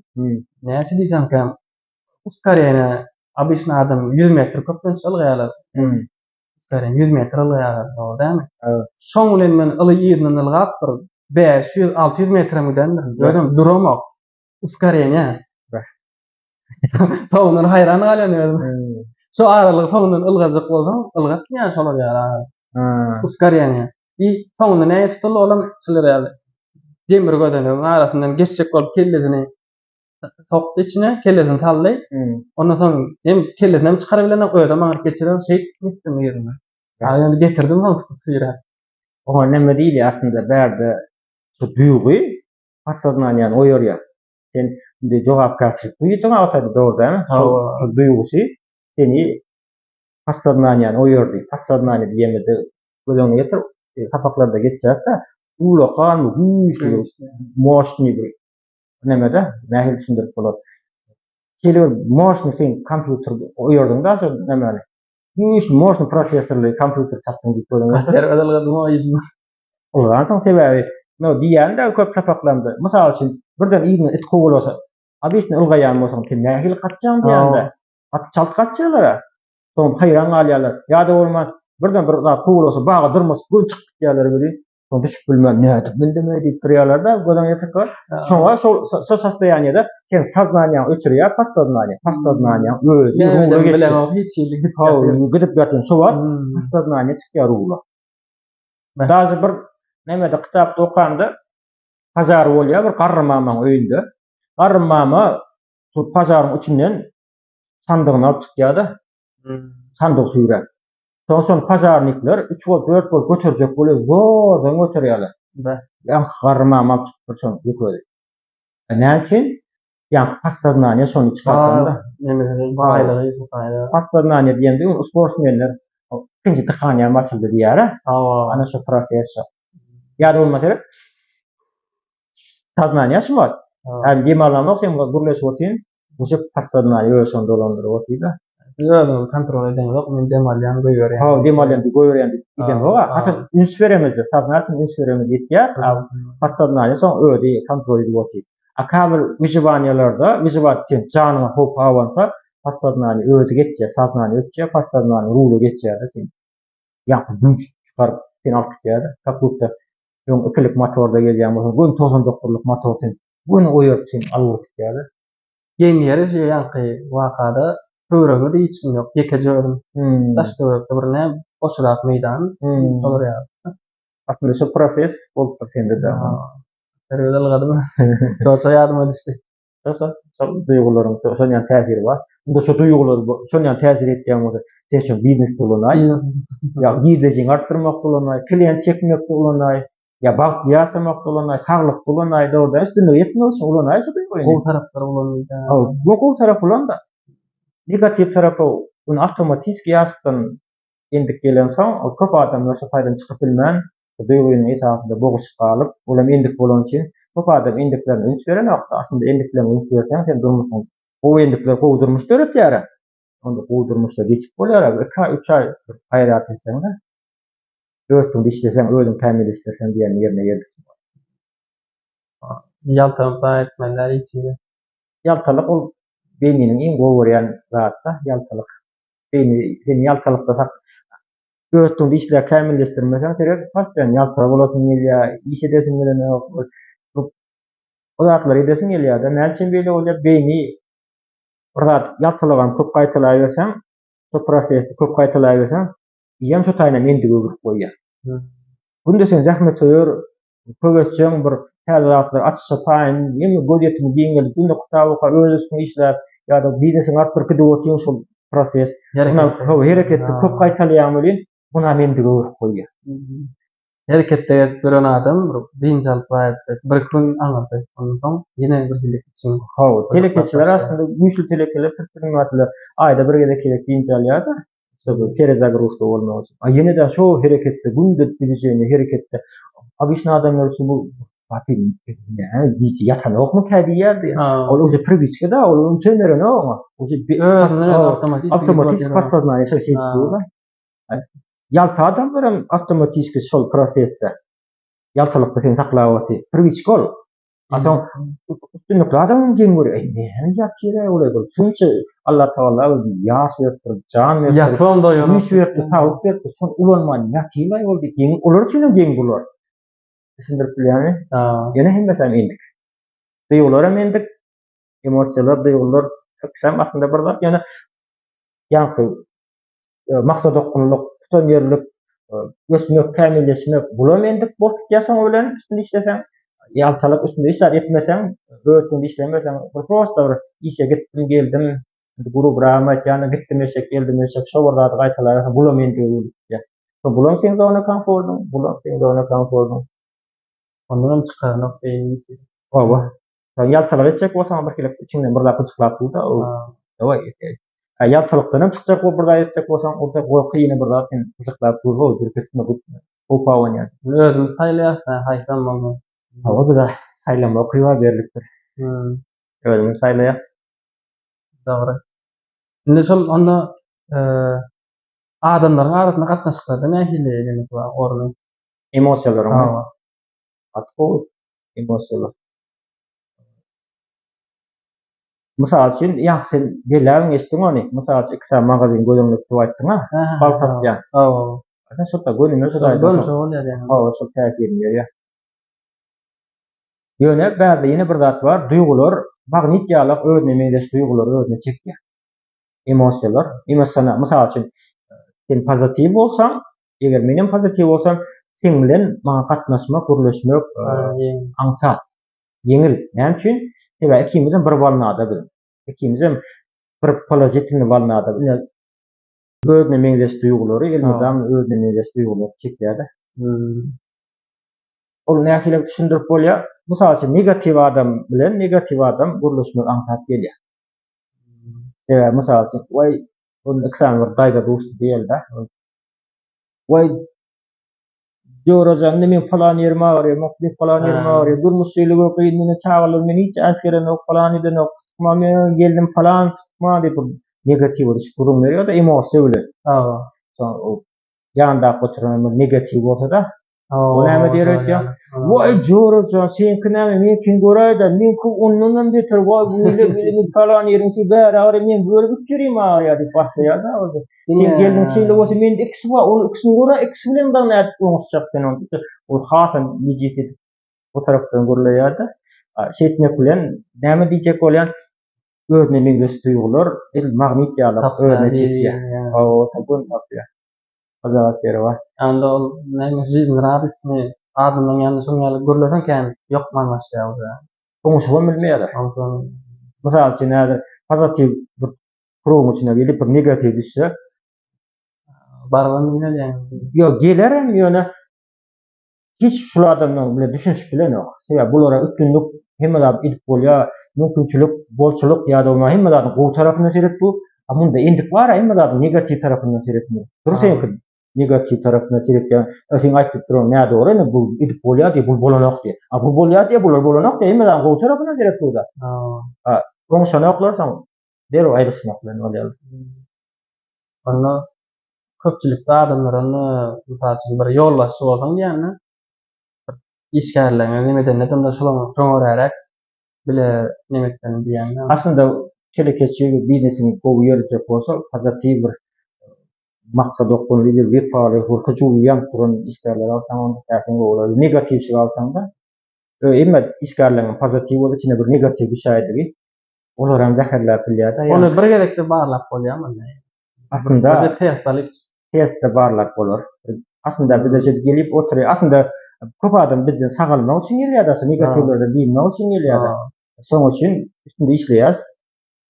Näçe diýsem ki, uskaryna обычно adam 100 metr köpden çalgaýarlar. 100 metr alýar, dämi? Şoň bilen men aly ýerden algap bir 500-600 metre müdendir. Görüm duramak. Uskaryna. Soňdan haýran galýan. Şu aralyk soňdan ılgajak bolsaň, ılgat ýa şolar ýalar. Uskaryna. Soňdan näme tutuldy olam şular ýaly. Demir gödeniň arasyndan geçjek bolup kellesini sokdy içine, kellesini tallaý. Ondan soň hem kellesini hem çykaryp bilen öýde maňyp geçiren şey gitdim ýerine. Ýa-ni getirdim soň tutup ýere. O näme diýdi aslında berde şu duýgy passadnanýan oýarýar. Sen de jogapkarçylyk duýdyň awtady dogry dämi? Şu duýgusy seni passadnanýan oýardy. Passadnany diýmede gözüňe getir, sapaklarda geçýärse, ulakan, güýçli, moşny bir nämede nähil düşündirip bolar. Kelip moşny sen kompýuter oýardyň da şu nämeni. Güýçli moşny prosesorly kompýuter çapdyň diýip bolar. Derwedalga duýdum. Oladan soň sebäbi, no diýende köp sapaklandy. Mysal üçin birden ýygyny it gowy Abisni ılgayan bolsaň kim nähil gatjaň diýende. At çalt gatjalar. Soň haýran galýarlar. Ýa-da bolmaz birden bir zat kowulasa baga durmas gül çykyp gitýärler biri. Soň düşüp bilmän näde bilmän diýip durýarlar da gözüňe ýetirip. Şoňa şol sastaýanyda sen saznanýaň ötürýär, passadnanýaň öýde bilen hiç ýerlik gidip gatyn şu bar, passadnanýa çykýar uwla. Dazy bir nämede kitapda okanda pazar bolýar bir garrymamyň öýünde. Garrymama şu pazaryň içinden sandygyny alyp çykýar da. Sandyk süýrär. Soň pazarnikler 3 bol 4 bol götürjek bolýar, zordan götürýärler. Ýa garrymama tutursan ýökeli. Näçin? Ýa passadnanýa şonu çykartanda. Passadnanýa diýende sportsmenler ikinji tıkanýa maçyldy diýär. Ana şu proses. Ýa-da bolmasa saznanýa şumat. Yani demalanyk sen gurleşip otyn, bu passadnanýa öýsün dolandyryp otýda. Ýa-da kontrol eden ýok, men demalyan goýberýän. Demalyan goýberýän diýen howa. Hatta üns beremizde, saznatyn üns beremiz diýär. Passadnanýa soň öýdi kontrol edip otýar. Akabyl wyjywanýalarda, wyjywatin janyňa hop awansa, passadnanýa öýdi geçýär, saznanýa ötýär, passadnanýa ruly geçýär. ýa-da güýç çykaryp sen alyp gitýär. Kakutda ýöň ikilik motorda gelýän bolsa, gün 99'lık motor sen bunu oýup sen alyp gitýär. Ýeňleri şey ýanky wakada töwerege de hiç kim ýok. Ýekejerim. Daş töwerek birine boşrak meýdan. Şolar ýa. Aslında şu proses bolup sende de. Terbiýeli gadymy. Şoça ýadyma düşdi. Şol duýgularyň şonýan täsiri bar. Unda şu duýgular şonýan täsir etýän bolsa, sen şu biznes bolanay, ýa girdejiň artdyrmak bolanay, klient çekmek bolanay, ýa bagt ýasamak bolanay, saglyk bolanay, dogda üstüne ýetmek üçin bolanay şu duýgular. Bu taraplar bolanýar. Bu tarap bolan da negativ tarapy bunu awtomatik ýasykdan endik gelen soň o köp adamlar şu paýdan çykyp bilmän duýgunyň esasynda boguşyp galyp, olam endik bolan üçin köp adam endiklerini üns beren wagtda aslında endiklerini üns bersen sen durmuşsyň. O endikler gowdurmuş döretýär. Onda gowdurmuşda geçip bolýar. 2-3 ay haýrat etseň de. Dörtüňde işleseň, özüň tämin etseň diýen ýerine geldik. Ýaltama etmeler içinde. Ýaltalyk ol beyniniň iň gowurýan zatda ýaltalyk. Beyni sen ýaltalykda sak dörtüňde işler täminleşdirmeseň serek paspän ýaltalyk bolasyň gelýär, iş edesiň gelenok. O zatlar edesiň gelýär da näçe beýle bolýar beyni zat ýaltalygan köp gaýtylaýberseň, şu prosesde köp gaýtylaýberseň, ýa şu taýna mendig öwürip goýýar. Bunda sen zähmet öýür, köwetçiň bir täze zatlar açyşa taýyn, ýene gözetimi diýen günde kutaby özüň işler ýa-da biznesiň artdyrky diýip otýan şol proses. Hereketde köp gaýtylýan bolýan, buna mendig öwürip goýýar. Hereketde gören adam birinji alyp bir gün aňardy. Ondan soň ýene bir hilek için. Telekeçiler aslında güýçli telekeler türkmenler aýda bir gede kelek birinji alýar da. Перезагрузка bolmak üçin. Ýene-de şo hereketde günde bilýäni hereketde abyşna adamlar üçin bu batyň diýçi ýatanokmy kädiýärdi. Ol öňe привычка da, ol öňçelere ne oňa? Awtomatik passaznanie şo şey diýýär. Ýalta adamlar hem awtomatik şol prosesde ýaltalykda sen saklap otdy. Привычка ol. Aslında üstünlükli adamın geňgöri, näme ýatýar olar? Çünki Allah Taala ýaş berdi, can berdi. Ýatwan doýan. Güýç berdi, saglyk berdi. Şol ulanman ýatýar boldy. Olar üçin geň bolar. Düşündirip bilýärmi? Ýene hem mesela endik. Duýgular hem endik. Emosiýalar, duýgular köksem aslında bir zat ýene ýanky maksat okkunlyk, tutanýerlik, ýetmek, kämilleşmek bular endik bolup ýasaň bilen üstünde işleseň ýaltalyk üstünde işler etmeseň, böwürtünde işlemeseň, prosta bir işe gitdim geldim, guru brahmat ýa-da gitdim eşek geldim eşek şo bir zat gaýtalar, bular men diýip. Bular sen zona komfortdyň, bular sen zona komfortdyň. Ondan çykaryp beýni. Oba. Ýaltalyk etjek bolsaň bir kelek içinden bir zat çyklap durda, o daway etjek. Ýaltalykdan hem çykjak bolup bir zat etjek bolsaň, orta goýkyny bir zat sen çyklap durga, durketme gitme. O pawanýar. Özüm saýlaýarsan, haýsanmamy. O güzel saylama okuyma berlikdir. Özüm saylaýar. Dogry. Indi şol onda adamlaryň arasyna gatnaşyklarda nähili edilmesi bar, orny. Emosiýalaryň. Atko emosiýalar. Mysal üçin, ýa sen beläň eşdiň ony. Mysal üçin ikisi magazin göýüňlük diýip aýtdyň ha. Bal satýan. Ana şolda göýüňlük diýip aýtdyň. Şol täsiri ýa. Ýöne bäze ýene bir zat bar, duýgular, magnit ýalyk özüne meňdeş duýgular özüne çekýär. Emosiýalar, mysal üçin sen pozitiv bolsaň, eger menem pozitiv bolsam, sen bilen maňa gatnaşmak, gürleşmek aňsat. Ýeňil. Näme üçin? Eba ikimizden bir balnada bilen. Ikimizden bir pozitivni balnada bilen. Özüne meňdeş duýgulary, elmydam özüne meňdeş duýgulary çekýär. Ol nähili düşündirip bolýar. Mysal üçin negativ adam bilen negativ adam gürleşmek aňsat gelýär. Mysal üçin, "Way, onu ikisam bir daýda dost diýel da. Way, Jorajan men falan ýerime barýar, mokly falan ýerime barýar, durmuş ýyly gyn meni çağırlar, men hiç äskeren ok falan eden ok. Men geldim falan, ma diýip negativ iş gurun berýär da emosiýa bilen. Ýanda oturan negativ bolsa da O näme diýerek? Vay joraja senki näme men kim göräýdi? Menki ondan beter vay böyle falan ýerinki bäri ara men görüp ýürüm ya diýip başlaýar da ozy. Sen geldiň şeýle bolsa men ikisi var, ol ikisini görä, ikisi bilen de näet goňuşjak den onu. O hasan mejisi o tarapdan görüleýär da. Şeýtmek bilen näme diýjek bolýan? Özüne meňes duýgular, el magnit ýalyp özüne çekýär. O tagun tapýar. Azaga seri var. Anda ol näme жизнь радостный adamdan ýany şoňaly görlesen kän ýokman başlaýar. Goňuşygy bilmeýär. Mysal üçin näder pozitiv bir program içine gelip bir negativ düşse bargan bilen ýa. Ýok gelerem ýöne hiç şu adamdan bile düşünüş bilen ýok. Sebäp bulara üstünlük hemme zat ilip bolýar, mümkinçilik, bolçuluk ýa-da hemme zat gowy tarapyndan serek bu. Amunda endik bar, hemme zat negativ tarapyndan serek bu. Durus enki negativ tarapyndan serek ýa. Sen aýtyp duran näde dogry, bu ilip bolýar diýip bu bolanok diýip. Bu bolýar diýip bular bolanok diýip hemme zat gowy tarapyndan serek bu da. Goňşanoklarsaň derw aýryşmak bilen bolýar. Onda köpçülikde adamlar onu mysal üçin bir ýolbaşçy bolsaň ýa-ni işgärleňe nemeden da şoňa bile nemekden diýende. Aslında telekeçi biznesini gowy ýerjek bolsa, pozitiv bir maksat okun bir faali hurkucu uyan kurun işlerler alsan onda tersin olur. Negatif şey alsan da emme işlerlerin pozitif olur içine bir negatif bir şey edip olur hem zaherler pilyada. Onu bir gerekli barlap bolýar mı? Aslında test barlap olur. Aslında bir de gelip oturuyor. Aslında köp adam bizden sagalmak için gelýär da negatiflerden bilmek için gelýär da. Soň üçin üstünde işleýäs.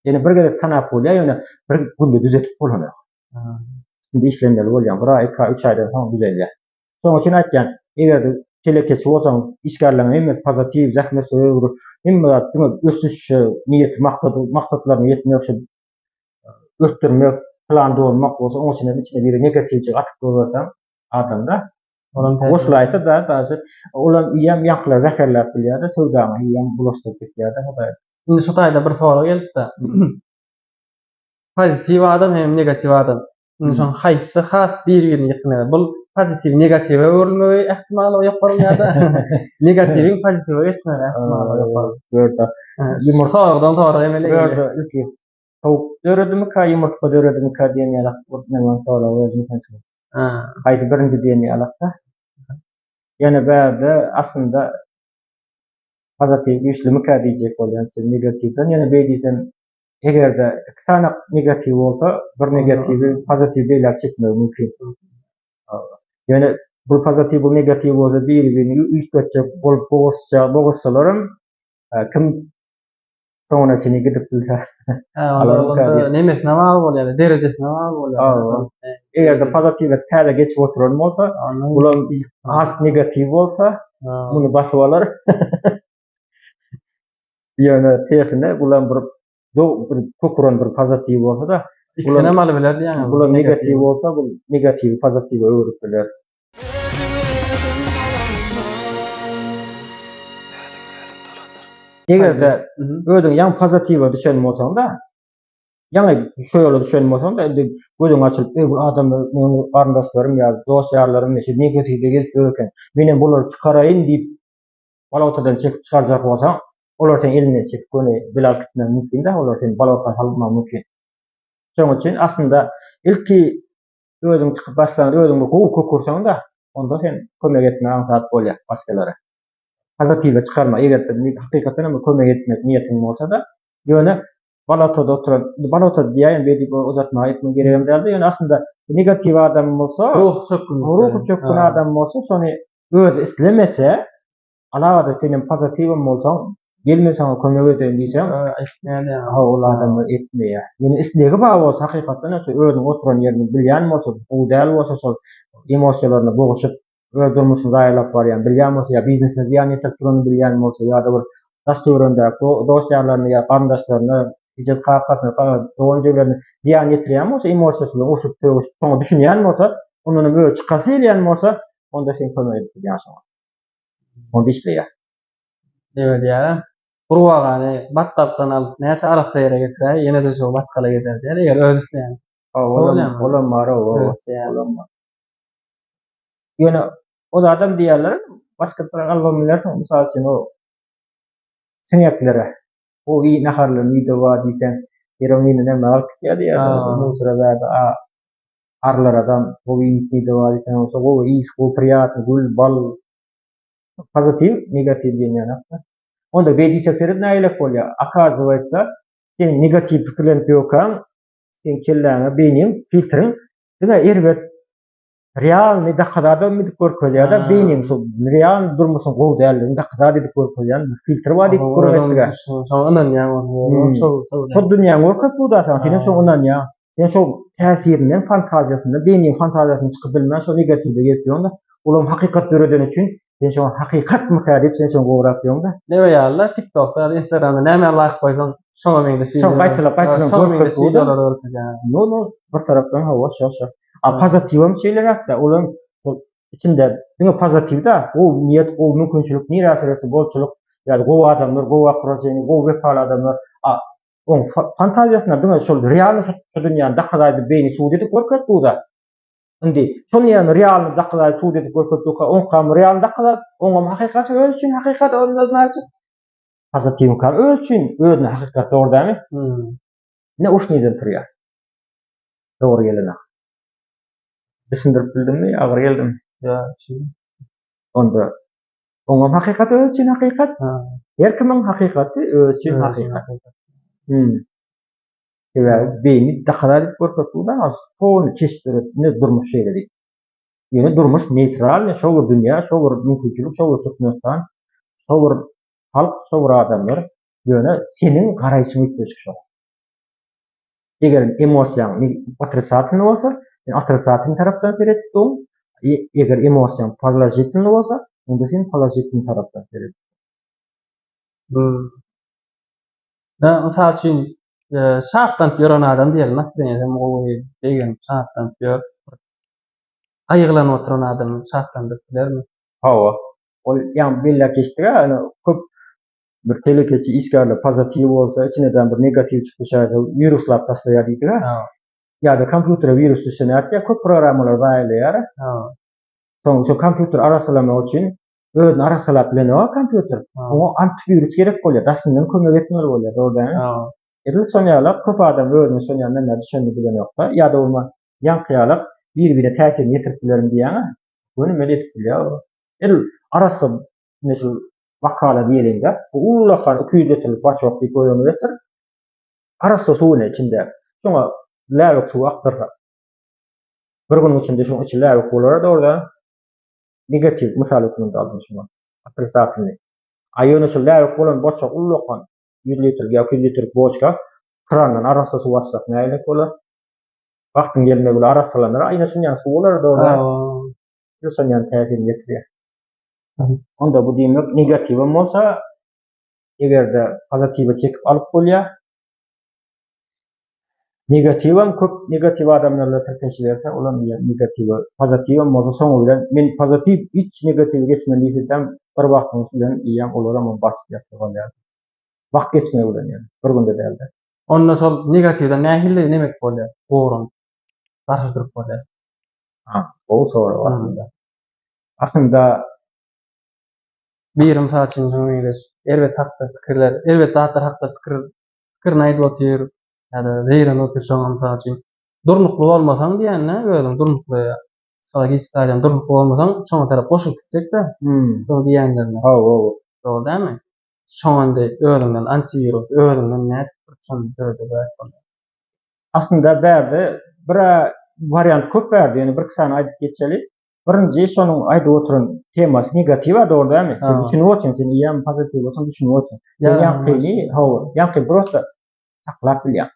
Yani bir gerek tanap bolýar, ýöne bir günde düzeltip bolanok. Şimdi işlemler bolýan, 1-2-3 aýdan soň düzelýär. Soň üçin aýtjan, eger telekeçi bolsaň, işgärleňe hem pozitiv zähmet öwrü, hem ösüş niýet maksatlaryny ýetmek üçin ösdürmek, plan dolmak bolsa, oň içine bir negativçi atyp bolsaň adamda goşulaýsa da bazı olam ýam ýaklar zäherler bilýär da, sowdany ýam bulaşdyryp bitýär da. Indi şu taýda bir soru geldi. Pozitiv adam hem negativ adam. Şoň haýsy has bir-birini ýyknýar. Bu pozitiv negatiwe öwrülmegi ähtimaly ýoklarynda negatiwiň pozitiwe geçmegi ähtimaly ýoklar. Gördi. Yumurtadan toğra emele. Gördi. Iki. Tawuk döredimi ka yumurta döredimi ka diýen ýalak. Näme soňra özüni tanşyr. Haýsy birinji diýen ýalakda. Ýene bäde aslında pozitiv güýçlimi ka diýjek bolýan, negativden ýene beýdisem egerde iki tane negativ bolsa, bir negativi pozitiv beýler çekmek mümkin. Yani bu pozitiv bu negativ bolsa bir-birini üýtgetjek bolup boğuşsalarym kim soňra seni gidip bilse. Onda nemesine bağlı bolýar, derejesine bağlı bolýar. Egerde pozitivle täze geçip oturan bolsa, bular has negativ bolsa, muny basyp alar. Ýöne tersine bular bir köpüren bir pozitiv bolsa da ikisine maly bilerdi ýa-ni. Bular negativ bolsa, bu negativ pozitiv öwrüp biler. Egerde özüň ýa pozitiwe düşen bolsaň da, ýa-ni şöýle düşen bolsaň da, gözüň açylyp, bu adam meniň garyndaşlarym ýa dostlarlarym neşe negativde gelip görken, menen bular çykaraýyn diýip balawtadan çekip çykarjak bolsaň, olar sen elinden çekip göne bilal gitmek mümkin de, olar sen balawtan halmak mümkin. Şoň üçin aslında ilki özüň çykyp başlaňy özüňde gowy kökürsäň da, onda sen kömek etmek ansat bolýar başgalara. Pozitiwe çykarma, eger hakykatdan kömek etmek niýetiň bolsa da, ýöne balawtada oturan, balawtada diýen beýdik uzatma aýtmak geregem däldi. Ýöne aslında negativ adam bolsa, ruh çökkün adam bolsa, şonu öz islemese, alawada senin pozitiwin bolsaň, gelmeseň kömek eden diýsem, ol adam etmeýär. Ýöne islegi bar bolsa, hakykatdan özüň oturan ýerini bilýän bolsa, bu däl bolsa, şol emosiýalaryna boğuşyp öz durmuşyny gaýlap barýan bilýän bolsa, ýa biznesine ziýan ýetip durany bilýän bolsa, ýa-da bir dasturynda dostlarlaryna ýa garyndaşlaryna ijaz kakatna doňjylaryny ziýan ýetirýän bolsa, emosiýasy bilen uşup tögüşip şoňa düşünýän bolsa, onuň böyle çykasy elýän bolsa, onda sen kömek edýän şoňa. Onda işleýär. Evet ýa. Burwagany batgaldan alyp näçe araq seýre getirýär, ýene de şo batgala gider diýer. Eger öz isleýän. Olam mara. Ýöne O da adam diýerler, başga bir album bilersiň, mysal üçin o siňeklere, o iyi naharlaryň ýygy bar diýsen, heroiny näme alyp gidýär, musura bäde arlar adam, o ýygy bar diýsen, o iş, o priýatny, gül, bal, pozitiv, negativ diýen. Onda beýdisek seret näýlek bolýar? Akazywaýsa, sen negativ pikirlenip ýokan, sen kelläňe beýniň filtriň diňe erbet real dakada da edip görkezýär da beýniň şu real durmuşyň gowy däldigini dakada edip görkezýär filtr bar diýip görkezýär. Şondan ýa-da şu dünýäň görkep budasan, senin şoňundan ýa. Sen şu täsirinden fantaziýasynda beýniň fantaziýasyny çykyp bilmän şu negativde geçýär da, olam hakykat göreden üçin sen şu hakykat mykadip sen şu gowrak ýa-da. Ne ýa-da TikTokda, Instagramda näme like goýsan, şoňa meňde şu gaýtylap görkep budalar. No, bir tarapdan hawa şaşa. Pozitivim şeyler hakda, olam içinde diňe pozitiv da, o niýet, o mümkinçilik, mirasyrysy, bolçuluk, ýa-da gowy adamlar, gowy akrasyny, gowy wefal adamlar, on fantaziýasyna diňe şol real şu dünýäni dakada beýni suwd edip görkezip buda. Indi şol ýany real dakada suwd edip görkezip buka, on kam real dakada, oňam hakykaty ölçün, hakykat ölmezmäçi. Pozitivim kan ölçün, özüne hakykat dogry mi? Ne uşnydan turýar. Dogry gelenek. Düşündirip bildimmi? Agyr geldim. Ya, Onda oňam hakykat ölçün hakykat. Herkimiň hakykaty ölçün hakykat. Beýni dakada edip görkezip budan şonu çeşip berip ne durmuş şeýle diýip. Ýöne durmuş neutral, şowur dünýä, şowur mümkinçilik, şowur tutmasdan, şowur halk, şowur adamlar ýöne seniň garaýşyň ütleşik şol. Eger emosiýaň otrysatny bolsa, sen otrysatny tarapdan seretdiň. Eger emosiýaň pozitivny bolsa, onda sen pozitiv tarapdan seretdiň. Mysal üçin şartdan ýören adam diýelim, nasýan gowy degen şartdan ýör. Aýyglanyp oturan adam şartdan bilermi? Hawa. Ol ýa-ni bella geçdiga, köp bir telekeçi işgärle pozitiv bolsa, içinden bir negativ çykyşa, viruslar taşlaýar diýdiler. Ýa-da kompýutere virus düşenýär, köp programmalar baýlaýar. Soň şu kompýuter arasalamak üçin özüni arasalap bilen o kompýuter. O antivirus gerek bolýar, daşyndan kömek etmeli bolýar, dogry. Edil sonýalap köp adam özüni sonýandan düşündi bilen ýokda, ýa-da olma ýankyýalyp bir-birine täsir ýetirip bilerim diýäň. Bunu medet bilýär. Edil arasy neşe wakala diýelimde, bu ulakan 200 litrlik baçok bir koýuny getir. Arasy suwun içinde. Şoňa läwek suw akdyrsa. Bir gün içinde şoň içi läwek bolar da orada negativ mysal üçin aldyşma. Otrysatny. Aýyny şu läwek bolan baçok ulakan 100 litrlik ýa 200 litrlik boçka krandan arasy suw açsak näýle bolar? Wagtyň gelmegi bilen arasalanlar, aýyna şundan suw bolar da orada. Şu sonýan täsirini ýetirýär. Onda bu diýmek negativim bolsa, egerde pozitiwe çekip alyp bolýar. Negativim köp negativ adamlarla tirkeşilerde olan negativ, pozitivim bolsa soňu bilen men pozitiv hiç negativ geçmeli diýsem bir wagtyň bilen ýa olaram basyp ýatyr. Wagt geçmegi bilen ýa bir günde däldi. Onda şol negativden nähili nemek bolýar? Gowrun. Garşy durup bolýar. O soňra aslında bir mysal üçin şoňyňyz elbet hakda pikirler, elbet dağlar hakda pikir näýdi bolýar? Ýa-da beýren oturşan mysal üçin durnukly bolmasaň diýende, özüň durnukly psikologik durnukly bolmasaň, şoňa tarap goşup gitjek de. Şol diýenlerine. Şol dämi? Şoňda özüňden antivirus, özüňden näçe turşan dörde bolýar. Aslında bärde bir variant köp bärdi, ýani bir kysany aýdyp geçeli. Birinji şonuň aýdyp oturan temasy negativ dogry dämi? Düşünip oturýan, sen ýa pozitiv bolsaň düşünip otur. Ýa-ni prosta saklap bilýär.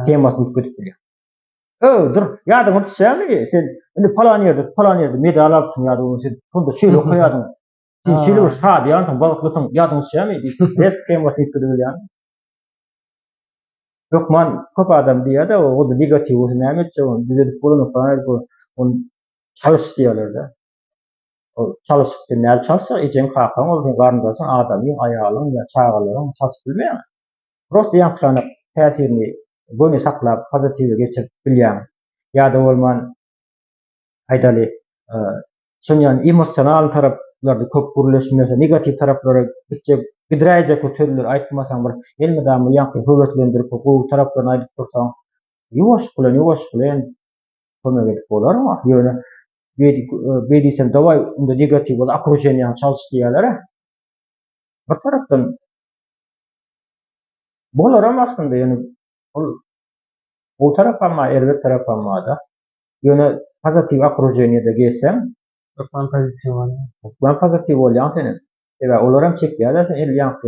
Temasyny tutip bilýär. Dur, ýadyňa düşýärmi? Sen indi palan ýerde medal alypsyň ýa-da sen şonda şeýle okuýardyň. Sen şeýle bir şad ýa-da balyklysyň ýadyňa düşýärmi? Eski temasyny tutip bilýär. Yok man köp adam diýär-de, o da negativ näme etjek, bizde bolany on çalış diýerler-de. O çalışyp näme çalışsa, ejen kakan ol garndasyň adamyň aýalyň ýa çagalaryň çalışyp bilmeýär. Prosta ýankyşanyp täsirini göni saklap pozitiwe geçirip bilýär. Ýa-da bolman aýdaly şonu ýani emosional taraplarda köp gürleşmese, negativ taraplara gitjek gidraýjak kötürilir aýtmasaň bir elmedämi ýanky höwetlendirip bu taraplaryny aýdyp dursaň ýuwaş bilen kömek edip bolarmy? Ýöne beýdisen daway unda negativ bol okruženýany çalyşdyrýarlar. Bir tarapdan bolar aslında ýöne bu tarapma erwet tarapma da ýöne pozitiv okruženýede gelseň Ökmen pozitiv bolan. ben pozitiv bolýan senen. Eba olaram çekýärler sen el ýanky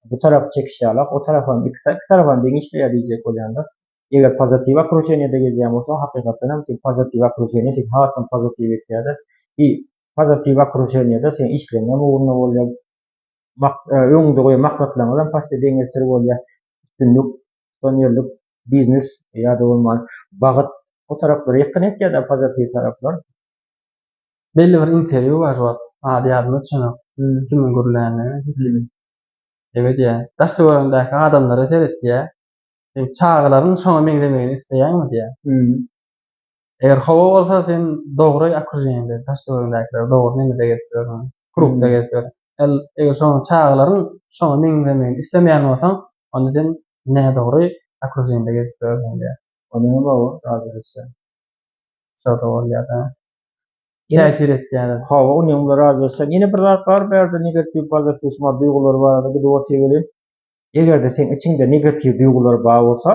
bu tarap çekişýärler, o tarafan iki tarafan deň işleýär diýjek bolýanda. Eger pozitiv okruženýede gelýän bolsa hakykatdan hem pozitiv okruženýe tek hasam pozitiv etýärler. Pozitiv okruženýede sen işleňe uğruna bolýar. Öňüňde goýan maksatlaryňdan paşda deňelçilik bolýar. Üstünlük, sonýerlik, biznes ýa-da bolmaz bagyt o taraplara ýakyn etýär da pozitiv taraplar. Belli bir interview var wagt. Ýadyma düşenok. Kimin gürlerini hiç. Evet ýa. Daşdöwrendeäki adamlara teretdiýär. Çağlaryň şoňa meňdemegini isleýärmi diýär. Eger hawa bolsa sen dogry okruženýede daşdöwrendeäkiler dogry nemede gelýär. Grupda gelýär. Eger şoňa çağlaryň şoňa meňdemegini islemeýän bolsaň, onda sen näme dogry okruženýede gelýär diýär. Onu baba razı etsin. Şoňa bolýar da. Täsir etýär. Hawa onu razı etsin. Ýene bir zat bar berde negativ pozitiv duýgular barada bir oty gelip egerde sen içinde negativ duýgular bar bolsa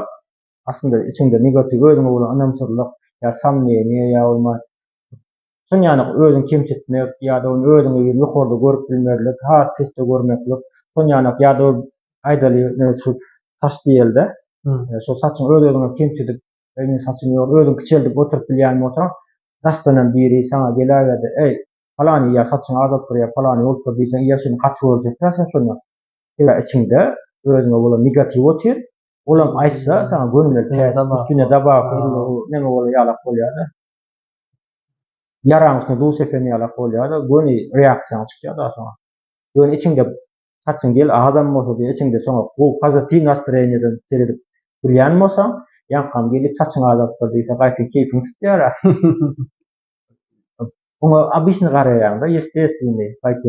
aslında içinde negativ özüňe bolan anamsyrlyk ýa samimiýet ýa bolmaz. Şoň ýani özüň kimsetmek ýa-da onu özüňe bir ýokarda görüp bilmerlik, testte görmeklik, şoň ýani ýa-da aýdaly şu saç diýildi. Şu saçyň özüňe kimsetip, benim saçym ýok, özüň kiçeldip oturup bilýän bolsa, daşdanam biri sana geläýärdi. Ey, falany ýa saçyň azap ýa falany bolsa diýsen, ýa şunu gaty görjekler sen şonu. Ýa içinde özüňe bolan negativ otyr, olam aýtsa sana gönüle üstüne daba neme bolar ýalak bolýar. Yaraňysyny dus etmeli ýalak bolýar da göni reaksiýa çykýar da soňra. Göni içinde saçyň gel adam bolsa diýe içinde soňra bu pozitiv nastroýenýeden seredip bilýän bolsaň, ýankam gelip saçyň azap diýse gaýty keyfin tutýar. Onu abisini garaýan da естественно, gaýty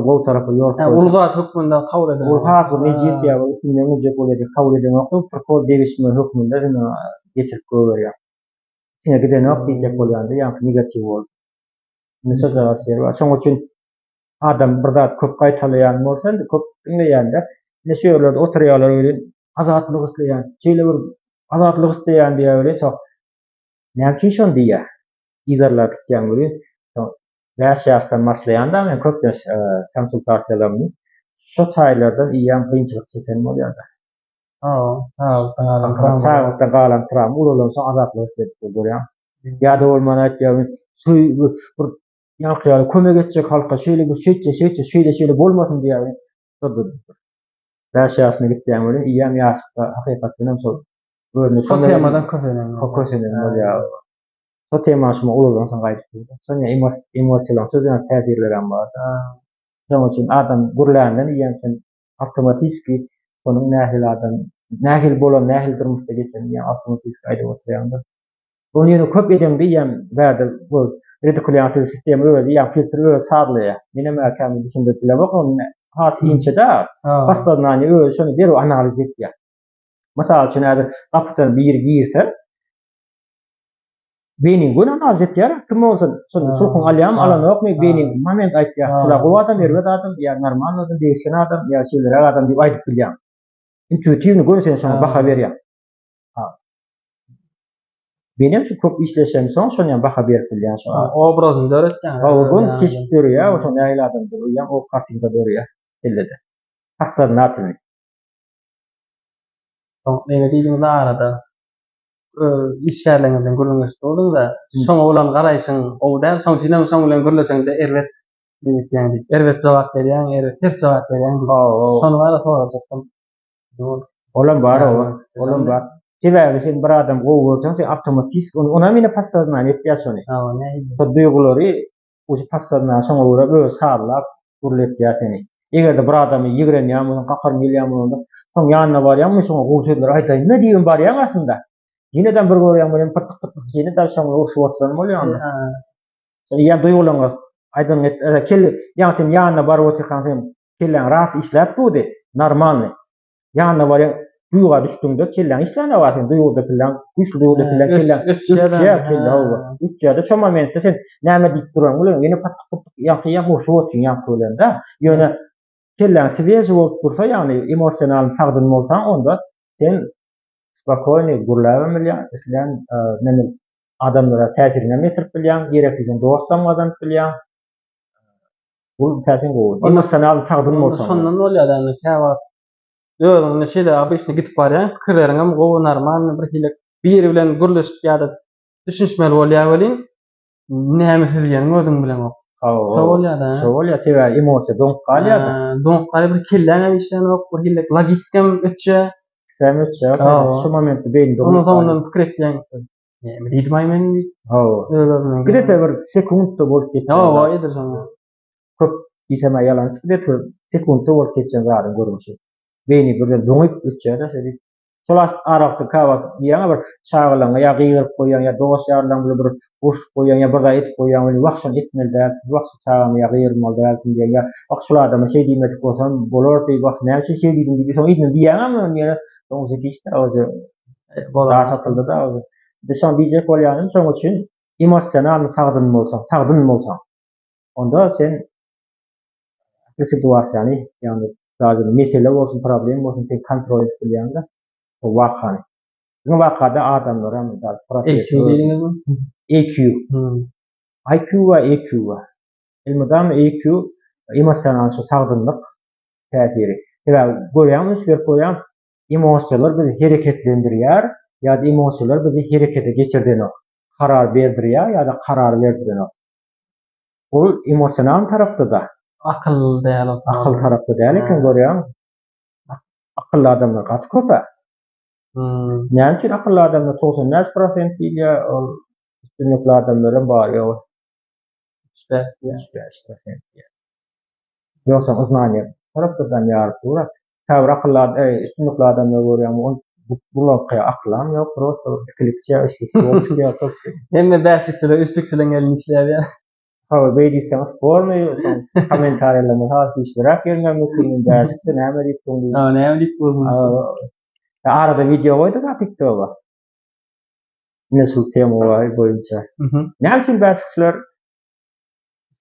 bu tarapy ýol. Ulgat hukmunda kabul eden. Ulgat meclis ýa üstünden öňe bolýar, kabul eden wagtda protokol derişme hukmunda geçirip goýarýar. Sine giden wagt diýjek bolýanda ýa-da negativ bol. Mesela şoň üçin adam bir zat köp gaýtalýan bolsa, köp dinleýände neşe ýerlerde oturýarlar öýlen azatlyk isleýän, şeýle bir azatlyk isleýän diýär, çok näçe şon diýär. İzarlar tutýan göre, ýaşasdan başlaýanda men köpden konsultasiýalaryny şu taýlardan iýen kynçylyk çeken bolýar. Sağlıkta galan tram, ulalım soň azatlyk isledip bolýar. Ýa-da bolman aýtýar, ýalkyýaly kömek etjek halka şeýle bolmasyn diýär. Ýaşasyna gitýän göre iýen ýaşykda hakykatdan hem şol görnüş. Şu temadan köselen bolýar. O tema şuma ulalım soň gaýdyp. Soňa emosional sözüne täsirleren bar. Şoň üçin adam gürländen iýen sen awtomatiski onuň nähil bolan nähil durmuşda geçen ýa awtomatik aýdyp oturýanda. Bunu ýene köp edemde ýa bäde bu retikulyator sistemi öýle ýa filtr öýle saglaýar. Mene mäkämi düşünde bilemok onu has inçede pastanany öýle şonu der analiz etýär. Masal üçin häzir gapydan biri girse benim gön analiz etýär. Kim bolsa şonu sokun alýam, alanok me benim moment aýtýar. Şula gowy adam, erwet adam, ýa normal adam, değişken adam, ýa şeýlere adam diýip aýdyp bilýär. Intuitivni gön sen şonu baha berýär. Benim şu köp işleşen soň şonu baha berip bilýär. Obrazyny döretýän. O gün keşip görýär, o şonu näil adam görýär, o kartynda görýär. Ellede. Hassanatyny. Näme diýdiňiz arada işgärleňizden gürleňiz bolýar-da, şoňa bolan garaýşyň owda, şoň üçin şoň bilen gürleşeňde erwet diýýär. Erwet jogap berýän, erwet ters jogap berýän. Şonu wara sorajakdym. Olam bar. Sebäbi sen bir adam gowy bolsaň, sen awtomatik ona meni passazmany etýär şonu. Şu duýgulary o passazmany şoňa görä öz sarlap gürletýär seni. Egerde bir adamy ýigrenýän bolan, gahar milýän bolan, şoň ýanyna barýan, şoňa gowy sözler aýtaýyn. Ne diýen barýan aslında? Ýeneden bir görýän bolan pıttyk ýene daşaňa urşup oturan bolýan. Sen ýa duýgulaňyz aydın kel ýa sen ýanyna baryp otursan kellen ras işläp durdy normalny ýanyna barýan duyga düşdüňde kellen işläne bar sen duyguda kellen güçlü duyguda kellen kellen üç ýa-da şu momentde sen näme diýip duran bilen ýene patlyk ýa-da hoşu otyn ýa-da ýöne kellen swieży bolup dursa ýagny emosional sagdyn bolsaň onda sen spokojny gurlaby bilýän islen näme adamlara täsirini metrip bilýän gerekli dostam adam bilýän bu täsin gowy emosional sagdyn bolsaň şondan bolýar ýa-ni käwap özüňi şeýle abyşny gitip barýan pikirleriňem gowy normal bir hile biri bilen gurlaşyp ýa-da düşünmeli bolýar welin näme sizgeniň özüň bilen ok. Şol ýa-da emosiýa doňup galýar. Doňup galyp bir kelläňe işlen ok, bir hile logistikam ötje. Şu momentde beýin doňup. Ondan pikir etýän. Näme diýdim men? Gidete bir sekundda bolup geçýär. Edir şonu. Köp ýeteme ýalan gidete sekundda bolup geçýän zady görmüşim. Beýni birden doňup ötje-de şeýle. Şolas araqda kawat ýa bir çağılaňa ýa gyýryp goýan ýa dost ýarlaň bir boş goýan ýa bir da et goýan we wagtşan etmeli wagt çağıma ýa gyýrmaly diýen ýa wagtşularda şeý diýmedik bolsam bolar diýip wagt näme şeý diýdim diýip soň edin diýäňem ýa soňsy geçdi ozy bolar satyldy da ozy. Deşan diýjek bolýanym şoň üçin emosional sagdyn bolsaň onda sen bu situasiýany ýa-ni zaten mesele bolsun problem bolsun sen kontrol edip bilýäňde o wagtany. Bu wagtda adamlara da proses EQ. IQ we EQ. Elmedam EQ emosional sagdynlyk täsiri. Ýa görýänmiz görýän emosiýalar bizi hereketlendirýär ýa-da emosiýalar bizi herekete geçirdenok. Karar berdirýär ýa-da karar berdirdenok. Bu emosional tarapda da akıl däl, akıl tarapda däl eken görýän. Akıllı adamlar gaty köpe. Näme üçin akıllı adamlar 90% diýilýär, ol üstünlikli adamlara bar ýok. 3-5%. Ýoksa uznany tarapdan ýaryp durat. Täwir akıllı üstünlikli adamlar görýän bular aklam ýok, prosto klipçe işleýär. Hemme bäşikçiler üstükçilen gelin işläýär. Beýdisem spormy, kommentariýalary has işlerak gelmem mümkin bäşikçi näme diýip durdy. Näme diýip durdy. Arada video koyduk ha TikTok'a. Nasıl tema boyunca. Näme üçin bäşikçiler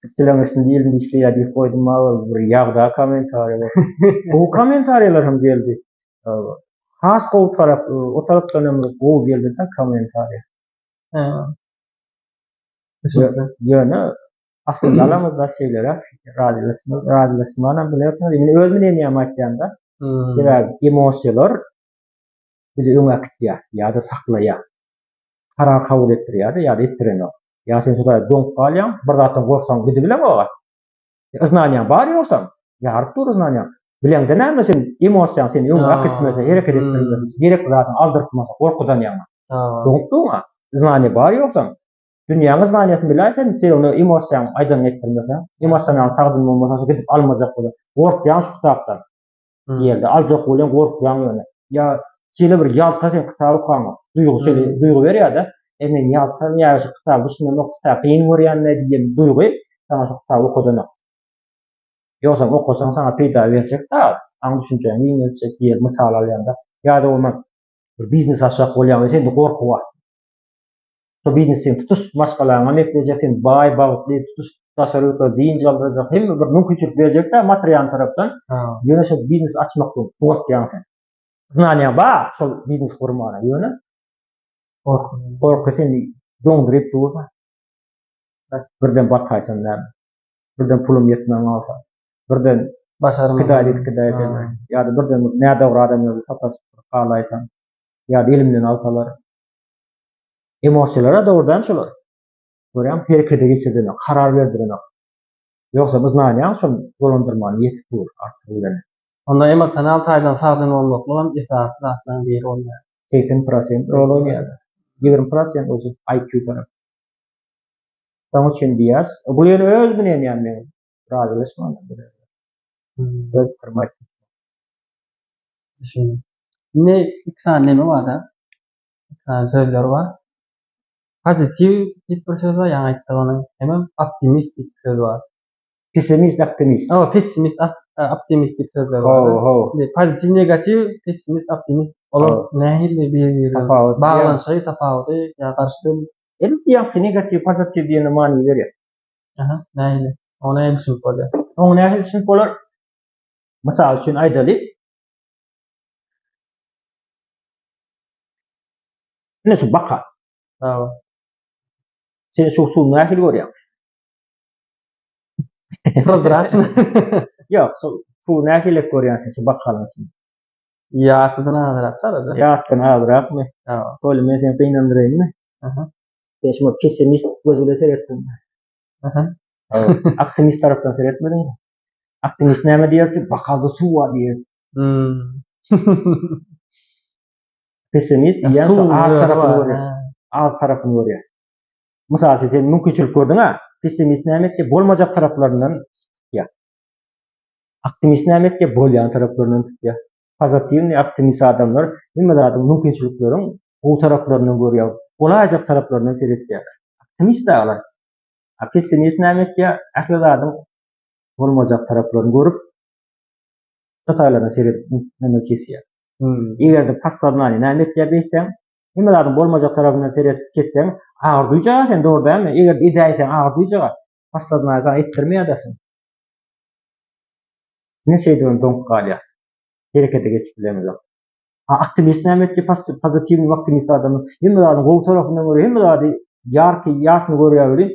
Türkçelerin üstünde ýyldy işleýär diýip koydum bir ýagda kommentariýalar. Bu kommentariýalar hem geldi. Has gowy tarap, o tarapdan hem gowy geldi da kommentariýa. Ýöne aslında alamazda şeylere radyolaşmana bilýärsiň. Indi özüne näme aýtýanda, emosiýalar bizi öňekdirýär ýa-da saklaýar. Karar kabul etdirýär ýa-da etdirenok. Ýa sen şurada doňup galýaň, bir zatdan gorksaň gidi bilen olar. Iznanýan bar ýoksaň, ýaryp dur iznanýan. Bileňde näme sen emosiýaň seni öňek etmese, hereket etdirmese, gerek zatdan aldyrtmasa, gorkudan ýaňa. Doňup durma. Iznany bar ýoksaň, dünýäň iznanýasyny biläsen, sen onu emosiýaň aýdan etdirmese, emosional sagdyn bolmasa gidip almajak bolar. Gorkýan şu kitapdan. Ýerde aljak bolan gorkýan ýöne. Ýa şeýle bir ýalta sen kitap okuýan, duygu berýär-de. Ene ýaltan ýa şu kitap düşünme nokta kıyın görýänler diýen duygu sana şu kitap okudan. Ýoksa okusaň sana peýda berjek da, aň düşünjäň ýeňelçek ýer mysal alýanda. Ýa-da olmak bir biznes açjak bolýan sen de gorku bar. Şu biznesin tutuş maşgalaryna eklejek sen baý bagtly tutuş tasarrufda diýin jaldyjak hemme bir mümkinçilik berjek da material tarapdan. Ýöne şu biznes açmakdan gorkýan sen. Znanýa bar, şol biznes gurmana ýöne. Gorky seni doňduryp durma. Birden batkaýsan näme? Birden pulum ýetmän alsa, birden başarym kıdaýet ýa-da birden näde bir adam ýöne sapasyp galaýsan, ýa-da elimden alsalar. Emosiýalara dogrudan şolar. Görýän herkete geçirden, karar berdiren. Ýoksa biz näňe şol dolandyrmany ýetip dur artyk bilen. Onda emosional taýdan sagdyn bolmak bolan esasy zatdan biri bolýar. 80% rol oynayar. 20% özü IQ taraf. Tamam için diýär. Bu ýere öz bilen ýa-ni razylaşman bilen. Öz format. Ne iki tane neme var da? İki tane sözler var. Pozitiv diýip bir söz bar, ýa-ni aýtdygyny. Hem optimist diýip bir söz bar. Pessimist, optimist. Pessimist, optimist diýip sözler Ho, bar. ho. Pozitiv, negativ, pessimist, optimist. Olar nähili bir Tafawut. baglanşy, tafawaty ýa garşydyk. Ýa-ni negativ, pozitiv diýene many berýär. Nähili. Ona hem düşünip bolýar. Oňa nähili düşünip bolar? Mysal üçin aýdaly. Ne şu baka. Sen şu suwy nähili görýär? Prozraçny. Ýok, suwy nähili görýär sen şu bakalarsyn. Ýatydan azyrak. Ýatdan azyrakmy? Şol men seni peýnendireyinmi? Sen şu pessimist gözüle seretdin. Optimist tarapdan seretmedin. Optimist näme diýär? Bakalda suwa diýär. Pessimist ýa-ni şu az tarapyny görýär. Mysal sen mümkinçilik gördüň-a? Pessimist näme? Bolmajak taraplaryndan ýa. Optimist näme? Bolýan taraplaryndan tutýar. Pozitiv, optimist adamlar nimelerin mümkinçiliklerin o taraplarından görýär. Bolajak taraplarından seretýär. Optimist däler. Pessimist näme? Ahli adam bolmajak taraplaryny görüp detaylardan seretmeme kesýär. Egerde passadnany näme diýip beýseň, nimelerin bolmajak tarapyndan seret kesseň, agyr duýjak sen dogrudanmy? Eger ideýsen agyr duýjak, passadnany sana etdirmeýärdiň. Ne şeyden donk galýar. Herekete geçip bilemezler. Optimist näme diýip pozitiv optimist adamı nimelerin gowy tarapyndan görýär, nimeleri ýarky ýaşny görýär bilen,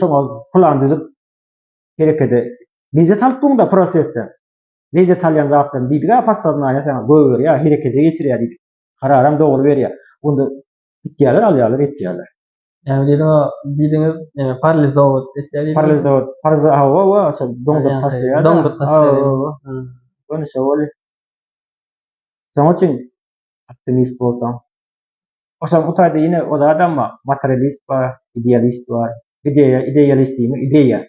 şoňa plan düzüp herekete lezzet alypdyň da prosesde. Lezzet alýan zatdan diýdiga passadnany sana goýber ýa herekete geçirýär diýip. Kararam dogry berýär. Onda bitýärler, alýarlar, etýärler. Yani diýdiňiz paralizowat etýär. Paralizowat, şol doňdur taşlaýar. Doňdur taşlaýar. Onu şöyle. Şoň üçin optimist bolsaň. Oşam utaýda ýene o adam bar, materialist bar, idealist bar. Idealist diýme, ideýa.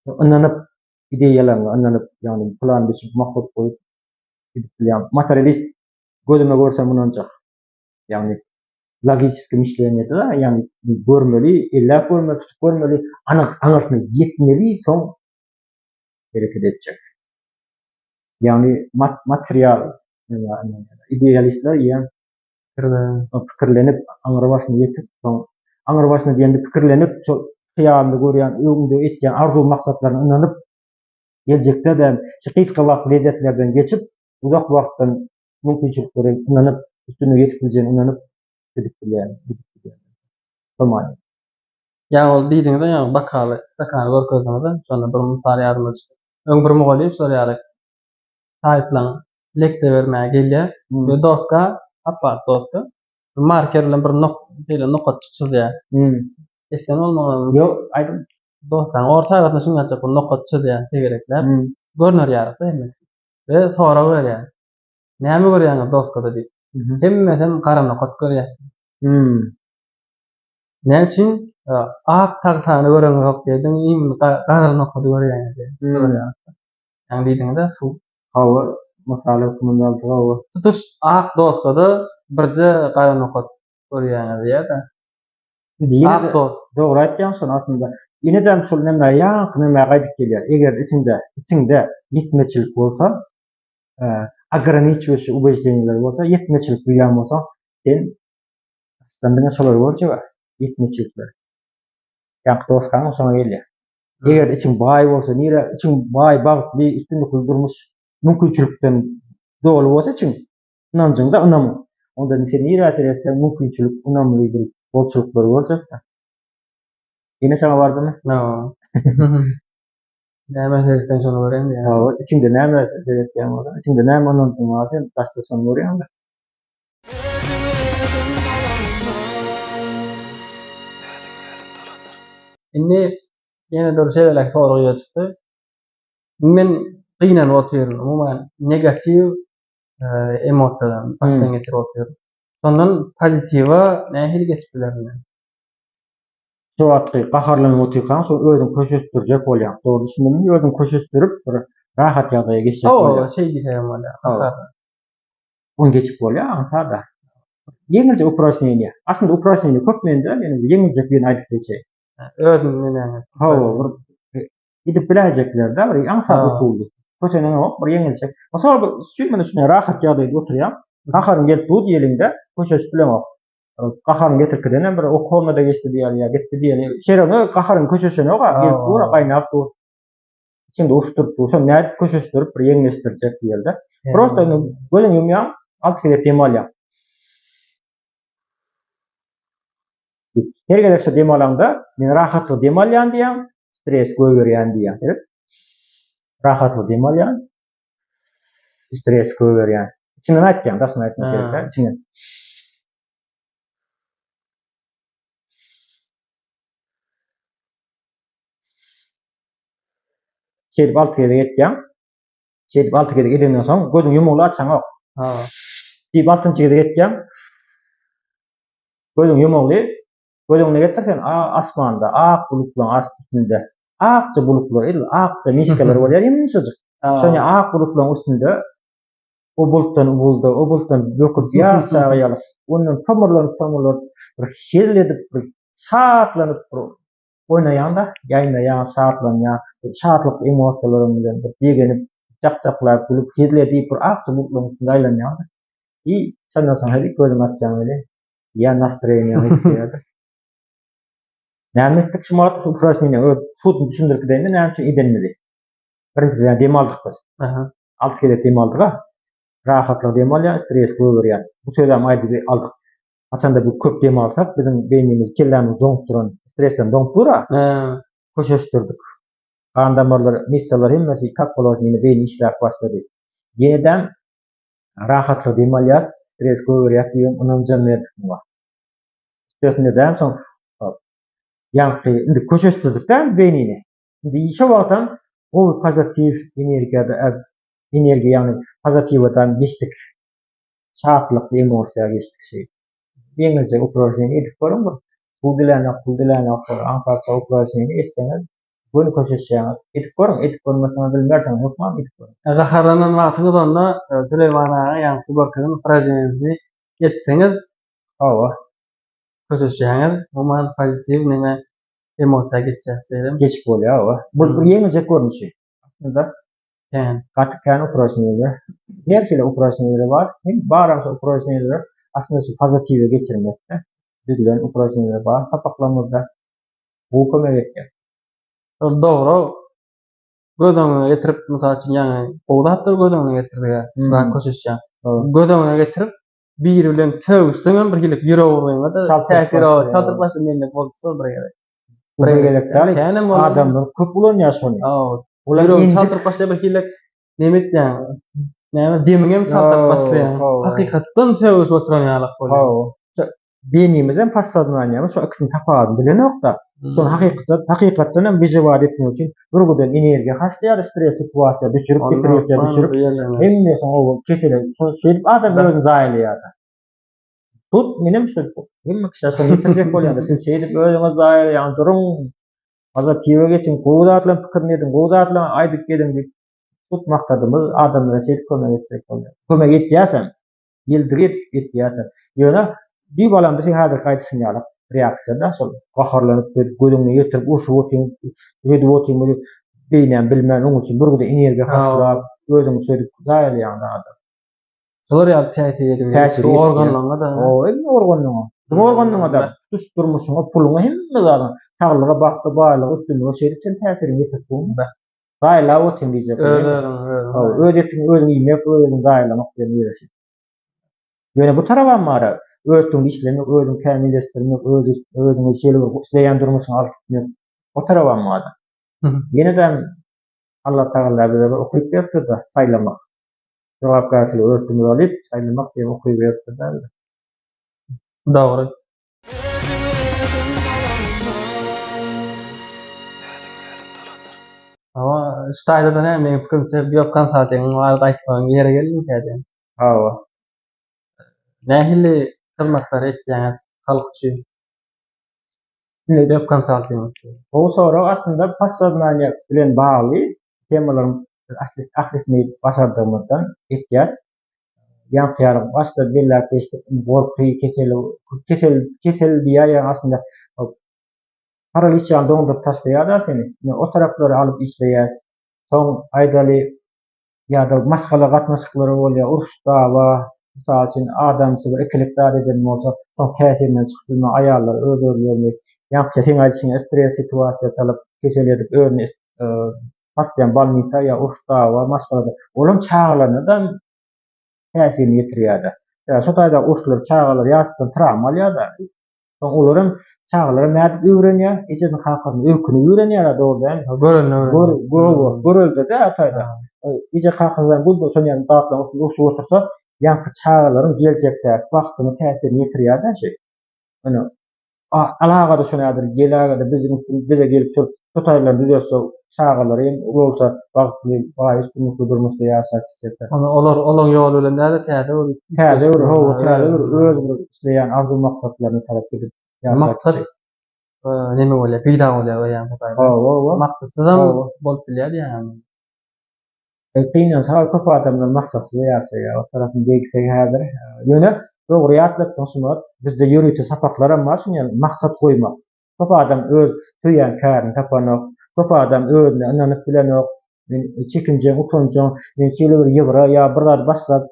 Onanyp ideýalaryň, onanyp ýani plan biçip maksat goýup gidip materialist gözüme görsem munanjak. Ýani logiski işleýände de ýani görmeli, illa görmeli, tutup görmeli, aňyrsy ýetmeli, soň hereket edecek. Ýani material idealistler ýa pikirlenip aňyrabasyna ýetip, soň aňyrabasyna diýende pikirlenip, şo hyýalynda görýän, öňünde etýän arzu maksatlaryna inanyp geljekde de şu kysga wagt lezzetlerden geçip, uzak wagtdan mümkinçiliklere inanyp, üstüne ýetip bilýän inanyp gidip bilýän. Tamam. Yani ol diýdiňizde ýa bakaly stakany görkezdiňizde şonda bir mysal ýadyma düşdi. Öň bir mugallim şolary taýtlan leksiýa bermäge gelýär. Bir dostga, apart dostga marker bilen bir nokat çizýär. Eşden bolmagy. Ýok, aýdym. Dostlar orta gatna şuňaça bir nokat çizýär, tegereklep. Görner ýaryk da emes. Ve sonra berýär. Näme görýäňiz dostga diýip. Hemmesem gara nokat görýär. Ne için? Ak tagtany gören yok diýdim, gara nokat görýär diýip. Yani diýdiňizde şu hawa masaly kommunaldyga hawa. Tutuş ak dostga da birje gara nokat görýär diýär-de. Ak dost. Dogry aýtýansyň aslında. Ýene-de şol näme ýaňky näme gaýdyp gelýär. Eger içinde ýetmeçilik bolsa, ограничивающий убеждениялар bolsa, ýetmeçilik duýan bolsa, sen aslında şolar bolýar. Ýetmeçilikler. Ýa dostgaň şoňa gelýär. Eger içiň baý bolsa, nire içiň baý bagtly üstünlikli durmuş mümkinçilikden dogry bolsa içiň inanjyňda ynamy. Onda sen nire seretsen mümkinçilik ynamly bir bolçuluklar boljak da. Ýene sana bardymy? No. Näme seretsen şonu gören ýa. Hawa içinde näme seretýän bolsa, içinde näme onunçun bolsa, taşlasan görýän da. Indi ýene bir şeyler soruga çykdy. Men gynanyp oturýarym, umuman negativ emosiýalar başdan geçirip oturýarym. Sondan pozitiwa nähili geçip bilermi? Şu wagtda gaharlanyp oturýan, şo özüň köşestirjek bolýar. Dogry düşündüm, özüň köşestirip bir rahat ýagdaýa geçecek bolýar. Şey diýsem bolýar. On geçip bolýar, sada. Yeňilje uproşnýany. Aslında uproşnýany köpmende meni yeňilje bir aýdyp geçýär. Özüm menen. Hawa bir gidip biläjekler-de bir ýaňsa usuldy. Köçenen ok bir yeňilje. Masal bir şeýmene şuna rahat ýagdaýda oturýar. Gaharyn gelip bu diýelinde köşeş bilen ok. Gaharyn getirkidenen bir okolmada geçdi diýär ýa gitdi diýär. Şeýle gaharyn köşeşene ok gelip bura gaýnap bu. Şimdi uçturup şo näde köşeşdirip bir yeňleşdirjek diýildi. Prosta gözüň ýumýan altyňda demalýar. Her gelekse demalanda men rahatly demalýan diýen, stres göýberýän diýen. Rahatly demalýan, stres göýberýän. Içinden aýtjan, dasmy aýtmak gerek, içinden. Şeýle altyňda getýän. Şeýle altyňda gedenden soň gözüň ýumugly açan ok. Diýip altyňda getýän. Gözüň ýumugly gözüňe getirsen asmanda ak bulutlar üstünde. Akça bulutlar, akça mişkeler bolýar ýumşadyk. Şoňa ak bulutlar üstünde o bulutdan buldy, o bulutdan ýokup ýaşagy ýalyp, ondan tomurlanyp bir şerledip, bir şatlanyp oýnaýanda, ýaýnaýan, şatlanýan, şatlyk emosiýalaryň bilen bir degenip, çapçaplap gülüp, şerledip bir akça bulutlar üstünde aýlanýar. Şondan soň hadi gözüň açjan bile, ýa nastroýeniň ýetýär. Näme etdik şu uproşnýany tutun düşündirkidende näme üçin edenmeli? Birinji demaldyk biz. Alty kelek demaldyk. Rahatlyk demalýan, stres göýberýän. Bu söýlem aýdyp aldyk. Aslında bu köp demalsak biziň beýnimiz kellämiz doňup duran, stresden doňup dura. Köşeşdirdik. Kan damarlar, missalar hemmesi kak bolýar, ýene beýni işläp başlady. Ýene-den rahatlyk demalýas, stres göýberýär diýen ynanjam berdik bular. Sözünden soň ýa-ni indi köşeşdirdikden beýnini. Indi şo wagtdan o pozitiv energiýada energiýa ýa-ni pozitiwdan geçdik. Şatlyk emosiýa geçdik şey. Yeňilje uproşnýany edip görüňmi? Bu diläne antarça uproşnýany esleňiz. Bunu köşeşýär. Edip görüň, edip görmekden bilmersen hukman edip görüň. Gaharanan wagtyňyz onda Süleyman ağa ýa-ni Kubarkanyň uproşnýasyny etdiňiz. Hawa. Köşeşýär. Uman pozitiv näme emosiýa geçýär. Geçip bolýar, hawa. Bu bir yeňilje görnüşi. Aslında Gatkan uproşnýalar. Nerkile uproşnýalar bar. Hem barança uproşnýalar aslında şu pozitiwe geçirmekde. Bilen uproşnýalar bar. Sapaklamada bu kömek etýär. Dogry. Gözüňe getirip mysal üçin ýa-ni gowdatdyr gözüňe getirýär. Rak köşeşýär. Gözüňe getirip bir bilen söwüşdiň bir gelip ýüregiňe de täsir çaldyryp başlaýar mende bolsa bir gerek. Bir gerekli adamlar köp bolanýar şonu. Ular çaldyryp başlaýar bir gelip näme etýär? Näme demiňem çaldyryp başlaýar. Hakykatdan söwüş oturanýarlyk bolýar. Beýnimizden passadnanymy şu ikisini tapady bilenokda. Şonu hakykatdan hem bejebat etmek üçin bir güden energiýa haşlaýar, stres situasiýa düşürüp, depressiýa düşürüp, hemme o kesele şu şeýip adam özüni zaýlaýar. Tut menem şu hemme kişi ýetirjek bolýar. Siz şeýip özüňiz zaýlaýan duruň. Pozitiwe geçin, gowdatly pikirledin, gowdatly aýdyp gelin diýip tut maksatymyz adamlara şeýip kömek etsek bolýar. Kömek etýärsen, ýildirip etýärsen, ýöne bir balamda sen hazır gaýdyşyň ýalyp reaksiýada şol gaharlanyp gözüňe ýetirip uşup otyň, edip otyň beýnen bilmän oňun üçin bir güde energiýa haşlap, özüňi söýüp zaýlaýan adam. Şolar ýa täsir organlaryna da. Emne organlaryna da tuş durmuşyňa, puluňa hemme zadyň saglyga bakdy, baýlygy üstünde şeýip sen täsirini ýetip bolma. Gaýlap otyň diýjek. Özetdiň özüň ýmek, özüň gaýlamak diýen ýerişi. Ýöne bu tarawan mara özüň işlemek, özüň kämilleşdirmek, özüň şeýle bir isleýän durmuşyň alyp gitmek. O tarawan mara. Ýene-de Allah Taala bize okuýup berdi da saýlamak. Jogapkarçylyk öğretimi alyp saýlamak diýip okuýup berdi. Dogry. Ama ştaýda näme meň pikirimçe biopkan saatlaryň barada aýtmagyň ýere gelmedi. Hawa. Nähili hyzmatlar etýän halk üçin. Biopkan saatlaryň. O sonra aslında passadnanya bilen bagly temalaryň ahlisini başardygymyzdan etýär. ýankyýar başga birler geçdik, gorky, kesel diýär aslında paralyçan doňduryp taşlaýar da seni. O taraplara alyp işleýär. Soň aýdaly ýa-da maskala gatnaşyklary bolýar, uruşdawa, misal üçin adam bir ikilikdar eden bolsa, soň täsirinden çykdyna aýallar öldürýärler. Ýa-da sen aýdyşyň stres situasiýa talyp kesel edip özüni hastaýan balnisa ýa uruşdawa, maskala olam çağlaryndan täsirini ýetirýär. Şo taýda uruşlar, çağlar ýaşydan travma alýar. Soň olaryň çağlary nädip öwrenýär? Eçeden hakyny ökünü öwrenýär dogry. Görüldi de taýda. Ije hakydan bu şonýan dağdan uçup otursa, ýanky çağlaryň geljekde wagtyny täsirini ýetirýär da şey. Ana alagada şonýadyr, gelagada bize gelip şu taýlar düzelse çağlary bolsa wagtly baýys günlük durmuşda ýaşar çekler. Ana olar ýol bilen näde täze öz işleýän arzu maksatlaryny talap edip maksat neme bolýar? Pida bolýar ýa-ni bu. Maksatsydam bolup bilýär ýa-ni. Kynyan sağ köp adamlar maksatsız ýaşaýar. O tarapyn beýsek häzir. Ýöne dogry ýatlyk sunat bizde ýürüýte sapaklar ama şonýan maksat goýmaz. Köp adam öz tüýän kärini tapanok, köp adam özüne inanyp bilenok, çekinje, utanjy, men şeýle bir ýygra ýa bir zat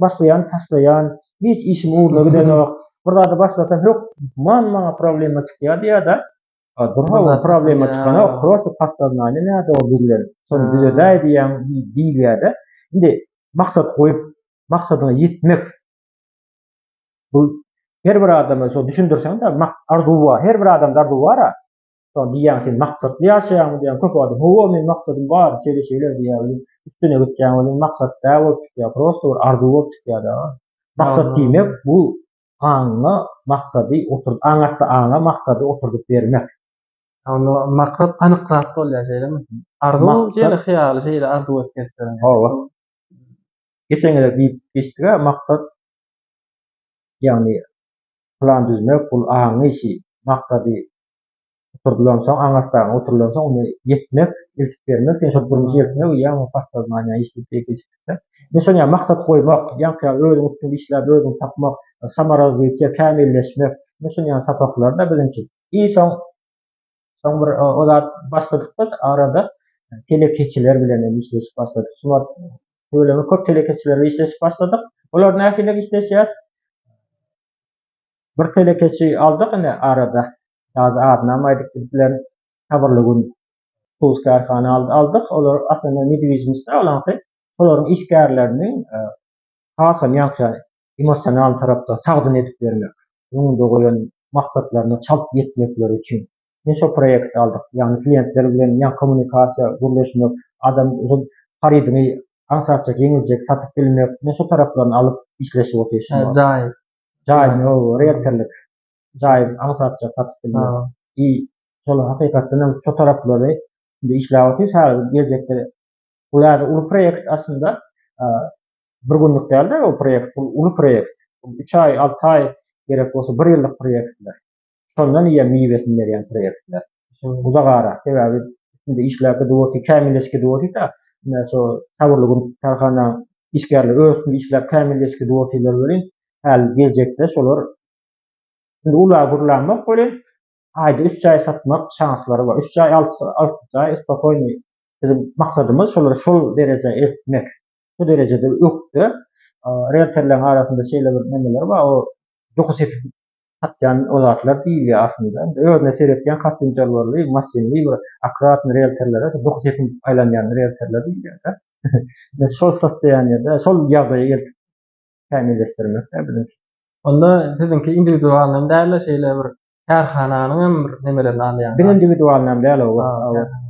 başlaýan, taşlaýan, hiç işim uğruna gidenok, bir zat başlasam yok, maňa problema çykýar diýär-de. Durha problema çykana prosto passagnany näde o bilýär. Şonu bileday diýen diýilýär-de. Indi maksat goýup maksadyna ýetmek bu her bir adama şo düşündürsen de arzuw bar. Her bir adamda arzuw bar. Şonu diýen sen maksatly ýaşaýarmy diýen köp adam. Howa men maksadym bar, şeýle diýär. Üstüne gitýän bolan maksat da bolup çykýar. Prosto bir arzuw bolup çykýar da. Maksat diýmek bu aňa maksady oturdup, aňa maksady oturdup bermek. Onu maksat anyk zat bolýar şeýlemi? Arzuw şeýle hyýaly şeýle arzuw etmek. Hawa. Geçeňde geçdik maksat ýagny plan düzmek bul aňy işi, maksady oturdulan soň aňastaň oturulan soň onu ýetmek, iltik bermek, sen şo durmuş ýetmek ýa-ni passagnany işlep geçipdi. Men şoňa maksat goýmak, ýa-ni özüň üçin işler, özüň tapmak, samarazlyk, kämilleşmek, men şoňa tapaklarda bilinçli. Soň bir ozat başladyk arada telekeçiler bilen işleşip başladyk. Şuňa söyleme köp telekeçilerle işleşip başladyk. Olar nähile işleşýär? Bir telekeçi aldyk ene arada. Ýazy adyny aýdyk bilen habarlygyn Tuzkarhana aldyk. Olar aslında Medwizmizde olanty. Olaryň işgärlerini hasam ýa-ni emosional tarapda sagdyn edip bermek. Onuň da goýan maksatlaryny çalp ýetmekleri üçin. Men şo proýekt aldyk. Ýagny klientler bilen ýa kommunikasiýa gürleşmek, adam uzun haridyny ansatça ýeňiljek satyp bilmek, men şo taraplarny alyp işleşip oturýar. Jaýy, realterlik. Jaýy ansatça satyp bilmek. Şol hakykatdan şo taraplary işläp oturýar. Gelecekde bular ulu proýekt aslında bir günlük däl-de o proýekt, ulu proýekt. 3 ay, 6 ay gerek bolsa 1 ýyllyk proýektler. Şondan ýa miwesini berýän proýektler. Uzagara, sebäbi indi işläp dowty, kämilleşke dowty da, şo taburlygyn tarhana işgärler özüni işläp kämilleşke dowtylar bilen hal geljekde şolar indi ular gurlanmak bilen aýda 3 ay satmak şanslary bar. 3 ay, 6 ay spokojny. Bizim maksadymız şolary şol derejede etmek. Bu derejede ökdi. Realterler arasında şeýle bir nemeler bar. O 9 hatyan olatlar diýil aslında. Özüne seretýän katynjalary, masinli bir akkurat realterlere 9 ýetip aýlanýan realterler diýilýär. Ve şol sostoýanýada, şol ýagdaýa gelip kämilleşdirmek bilen. Onda sizinki individualny däle şeýle bir karhananyň bir nemelerini alýan. Bir individualny däle o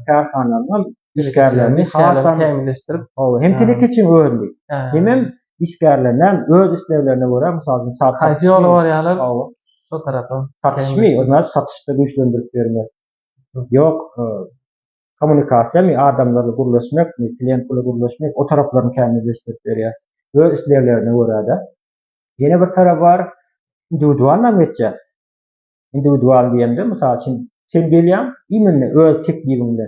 karhananyň işgärlerini hasam kämilleşdirip, hem telekeçiň öňünde. Hem işgärlerden öz işlevlerine göre misal kaýsy ýoly bar ýalar? Şo tarapy. Satışmy, onlar satışda güýçlendirip bermek. Ýok, kommunikasiýa, adamlarla gurleşmek, klient bilen gurleşmek, o taraplaryny kämilleşdirip berýär. Öz işlevlerine göre de. Ýene bir tarap bar, individual nämetjär. Individual diýende misal üçin sen gelýän, iňinde öz teknigiňle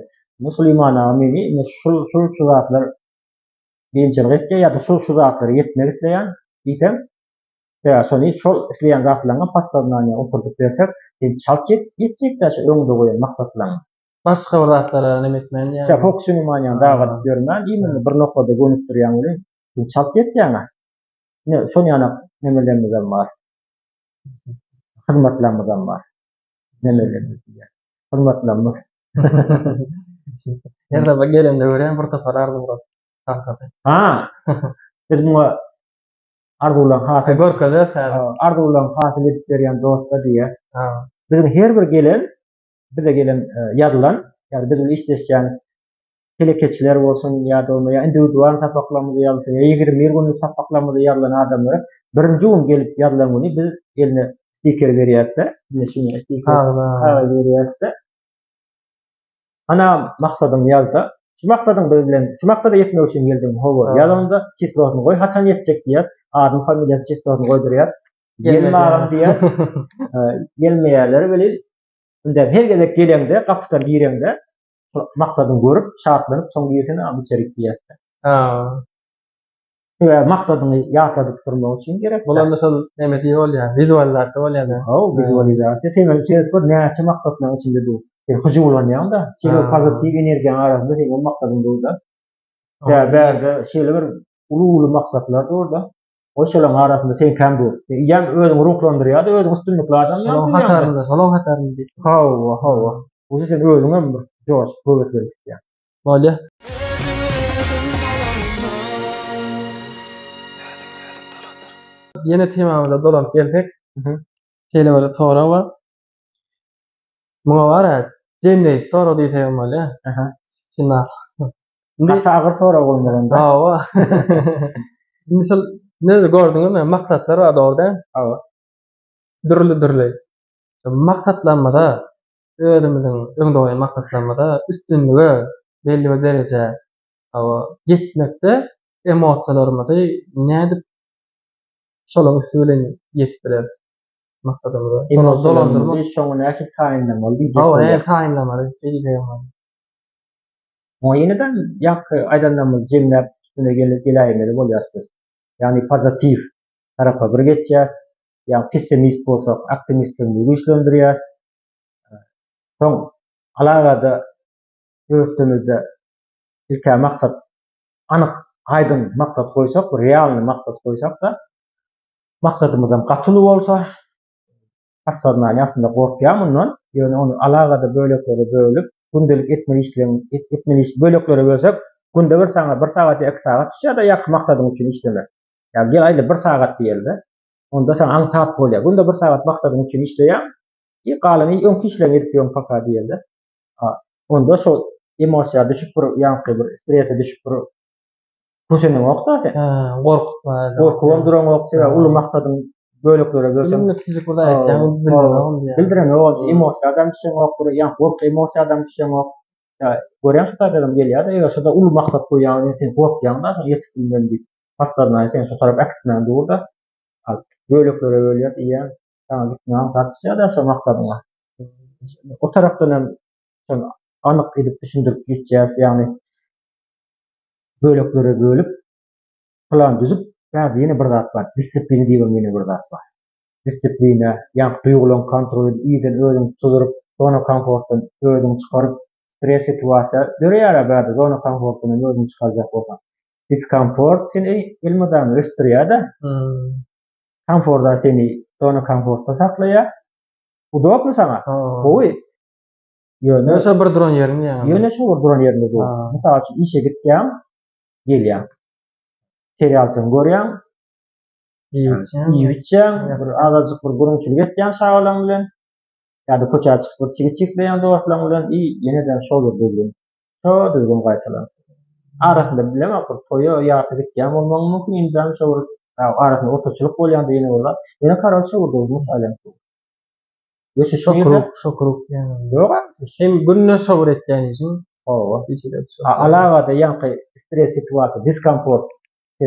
Süleyman Amini şu zatlar kıyınçylyk etdi ýa-da şu zatlary ýetmek isleýän diýsem, ya şonu şol isleýän zatlaryňa passawlany oturdup bersek, şalt ýetjekler şu öňde goýan maksatlaryň. Başga bir zatlara neme etmän Ya ýa-ni. fokusyny maňa dagat görmän, iňmeni bir noktada gönüp durýan bilen şalt ýetýäňä. Ne şol ýana nemelerimiz bar. Hyrmatlarymyz bar. Nemelerimiz bar. Hyrmatlarymyz. Ýerde bir gelende görýän bir tapar ardy burak. Ha. Biz muňa arzulan hasyl Görkede sen. arzulan hasyl edip berýän dostlar diýe. Ha. Bizim her bir gelen, bize gelen ýadylan, ýa-da bizim işleşýän telekeçiler bolsun ýa-da individual sapaklamyzy ýalsa, 21 günlük sapaklamyzy ýadylan adamlara birinji gün gelip ýadylan güni biz eline stiker berýärse, şeňe stiker berýärse, ana maksadyň ýazda, şu maksadyň bilen, şu maksada ýetmek üçin geldim, howa. Ýazanda çistosyny goý, haçan ýetjek diýär, adyň familiýasy çistosyny goýdurýar. Gelmägem diýär. Gelmeýärleri bilen unda her gezek gelende, gapydan girende maksadyny görüp, şartlanyp, soň ýetene amçerik diýär. Ha. Ve maksadyny ýakladyp durmak üçin gerek. Bular şol neme diýip bolýar, vizualizatsiýa bolýar. Vizualizatsiýa. Sen bir näçe maksatlaryň içinde dur. Hujulanyanda, şeýle pozitiv energiýa arasynda sen maksadyň durda. Ya bäze şeýle bir ulu maksatlar durda. O şolaň arasynda sen käm dur. Ýa özüňi ruhlandyrýar, özüň üstünliklerden ýa-da şolaň hatarynda diýip. Hawa. O sen özüňe bir joş göwet berýär. Bolýar. Yine temamyza dolanyp gelsek, şeýle bir sora bar. Muňa bara jende sora diýsem bolýar. Şuna. Hatta agyr sora bolmaganda. Hawa. Misal ne gördüňizmi? Maksatlar bar orada. Hawa. Dürli. Maksatlanmada özümiziň öňde goýan maksatlanmada üstünlüge belli bir derece yetmekde emosiýalarymyzy nädip şolaň üstünden ýetip bileriz maksadymyza. Şonu dolandyrmak şoňa näki taýinlamaly diýjek. Hawa, taýinlamaly diýjek. O ýene-de ýaky aýdanlamy jemläp üstüne gelýär bolýarsyz. Ýani pozitiv tarapy bir geçýäs. Ýa pessimist bolsak, optimistligiňi güýçlendirýäs. Soň alagada öwrüstemizde ilkä maksat anyk, aýdyn maksat goýsak, realny maksat goýsak da maksadymyzdan gatyly bolsa, hasarna ýasynda gorkýan mundan, ýöne onu alagada böleklere bölüp, gündelik etmeli iş böleklere bölsek, günde bir sagat, 2 sagat ýa-da ýaky maksadyň üçin işlemek. Ýa gel aýda 1 sagat diýildi. Onda sen aň saat bolýar. Günde 1 sagat maksadyň üçin işleýän, galany öňki işler edip ýön paka diýildi. Onda şol emosiýa düşüp bir ýanky bir strese düşüp bir köşeňe okda sen. Gorkup duran okda uly maksadyň böleklere bölsem. Bildiren o emosiýa adam düşen okda, ýa gorku emosiýa adam düşen okda. Görýän şutadan gelýär da, ýa şurada uly maksat goýan, sen gorkýanda ýetip bilmeli. Hasarna sen şu tarap aktypdan durda. Böleklere bölýär ýa sana gitmän tartışýar da şu maksadyňa. O tarapdan hem şonu anyk edip düşündirip geçýär, ýani böleklere bölüp plan düzüp, ýa-da bir zat bar, disiplin diýen bir zat bar. Disipline, ýa duýgularyň kontroly, ýa-da özüň tuturyp, zona komfortdan özüň çykaryp, stres situasiýa görýär bäde zona komfortdan özüň çykarjak bolsaň. Diskomfort seni ilmidan östürýär da. Komfortda seni zona komfortda saklaýar. Udopmy sana? Goý. Ýöne şo bir duran ýerim ýa. Ýöne şo bir duran ýerinde dur. Mysal üçin işe gitýän, gelýän. Serialçyny görýän, ýiýiçän, bir azajyk bir gürünçlik etýän şagalaň bilen, ýa-da köçäge çykyp çigitçikleýän dostlaryň bilen ýeneden şol düzgün. Şo düzgün gaýtalar. Arasynda bilemem, toýa ýa-da gitýän bolmagy mümkin, indan şo arasynda oturçylyk bolýan diýene bolar. Ýene kararşy bolýar aýlan. Ýeşe şokurup ýa-da. Ýok, Hem günne şowur etýän işin. Hawa. Alagada ýanky stres situasiýa, diskomfort,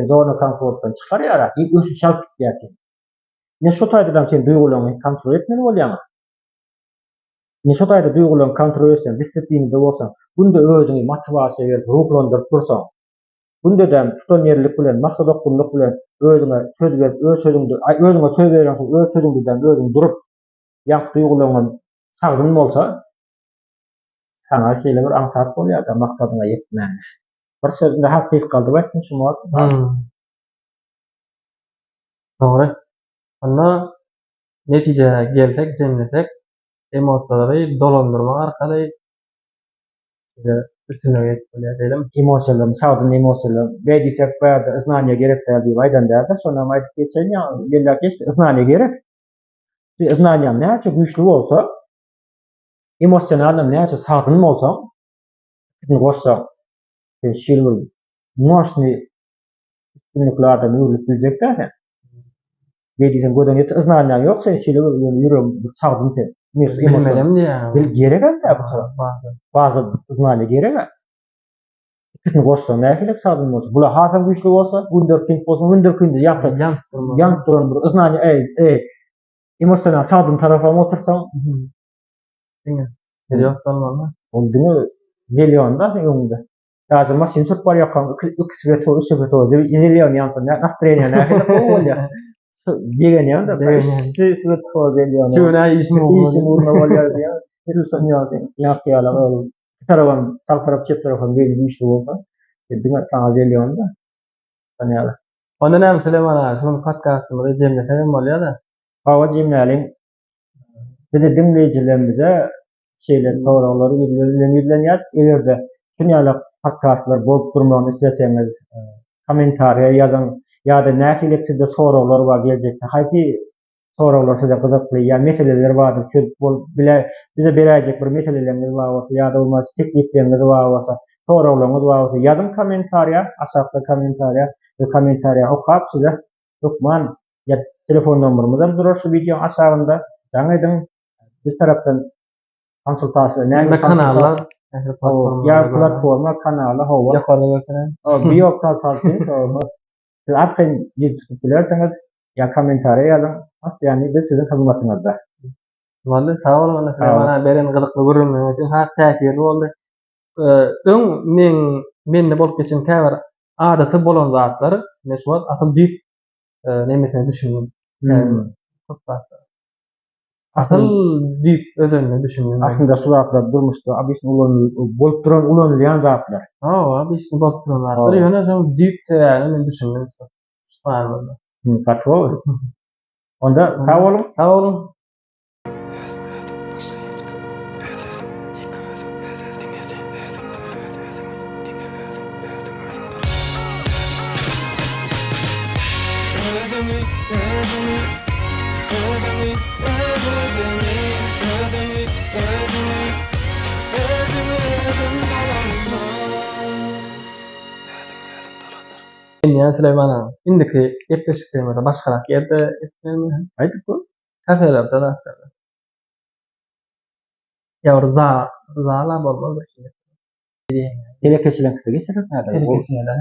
zona komfortdan çykarýar, öňe şalt gitýär. Ne şo taýdan sen duýgularyny kontrol etmeli bolýan. Ne şo taýda duýgularyny kontrol etsen, disiplinede bolsaň, günde özüňi motivasiýa berip, ruhlandyryp dursaň, Bunda tutan yerlik bilen, maksat okkunluk bilen özüňe söz berip, öz sözüňdi, özüňe söz beren, öz sözüňden özüň durup, ýank duýgularyň sagdyn bolsa, sana şeýle bir aňsat bolýar da maksadyna ýetmän. Bir sözünde has kaldy başyn şu wagt. Doğru. Onda netijeye gelsek, jemlesek, emosiýalary dolandyrmak arkaly üstüne ýetip diýelim. Emosiýalar, sagdyn emosiýalar, beýdisek barada iznaniýa gerek diýip aýdandar-da, şonda aýdyp geçen ýa, belki iznaniýa gerek. Iznaniýa näçe güýçli bolsa, emosiýonal näçe sagdyn bolsa, bunu goşsa, şeýle moşny üstünliklerden ýürüp biljekler sen. Beýdisen göden ýet iznaniýa ýok, sen şeýle ýüreg sagdyn sen. Bilmedim diýär. Bil gerek de bazı iznaniýa gerek. Bunu goşsa näçe sagdyn bolsa, bular hasam güýçli bolsa, wunderkind bolsa, wunderkind ýank duran bir iznaniýa emosional sagdyn tarafama otursaň, Yok olmaly. Olduňa zelýonda öňünde. Häzir maşyn sürüp barýarkan 2 sveto, 3 sveto, zelýon ýansa nastreniýa nähili bolýar. Degen ýanda sveto zelýon. Şuna işmi bolýar diýär. Hilsan ýa-da ýa-da tarawan, sağ tarap, çep tarafan beýle güýçli bolsa, diňe saňa zelýonda. Sanýaly. Onda näme Süleyman, şunu podcastymyzda jemlesem bolýar-da. Hawa jemläliň bir de dinleýijilerimize şeyler, soraglary ýerlenýär. Egerde şunýaly podcastlar bolup durmagyny isleseňiz, kommentariýa ýazan ýa-da näçelik sizde soraglar bar geljekde. Haýsy soraglar size gyzykly ýa meseleler bardyr, şu bize beräjek bir meseleleriniz bar bolsa ýa-da bolmasa teklipleriniz bar bolsa, soraglaryňyz bar bolsa ýazın kommentariýa, aşagda kommentariýa okap size dokman ýa telefon nomerymyzdan durar şu video aşagynda. Jaňydyň biz tarapdan konsultasiýa näme kanallar, platforma kanaly hawa ýakarda götüren. Biýok konsultasyň siz arkaň ýetip bilerseňiz ýa kommentariýa ýazyn. Ýani biz siziň hyzmatyňyzda. Wallahi sag bolun Süleyman, beren gyzykly görünmegi üçin has täsirli boldy. Mende bolup geçen käbir adaty bolan zatlar, näşwat asyl diýip nemesini düşündüm. Asyl diýip özüňe düşündüm. Aslında şu zatlar durmuşdy, abisni bolup duran ulanýan zatlar. Abisni bolup duran zatlar. Ýöne şoň diýip sebäbini men düşündüm. Şuňa Patro. Onda sağ olun. Sağ olun. Ya Süleyman, indiki etleşiklerimize başkarak yerde etmeyelim. Haydi bu. Kafelerde da. Yavru zala bolmalı bir şey. Telekeçilenkde geçirip näde? Telekeçilenkde.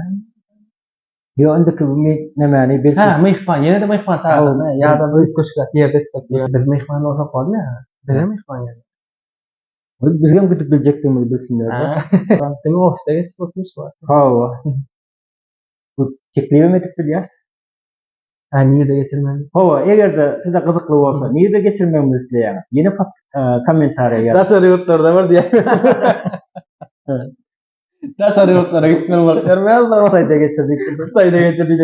Yo indiki nämäni bir. Mehman, ýene de mehman çağırdy. Ýa-da bir köşkät ýerde etsek, biz mehman bolsak bolýar. Bire mehman ýerde. Bizgen gidip biljekdigimizi bilsinler. Demek ofiste geçip oturmuşlar. Hawa. Bu tekliwim edip bilýär. Niye de geçirmeli? Hawa, egerde size gyzykly bolsa, niye de geçirmemi isleýär? Ýene kommentariýa ýaz. Daşary ýurtlarda bar diýär. Daşary ýurtlara gitmeli bolýar. Ýermezler. Xitoyda geçirdik. Xitoyda geçirdik.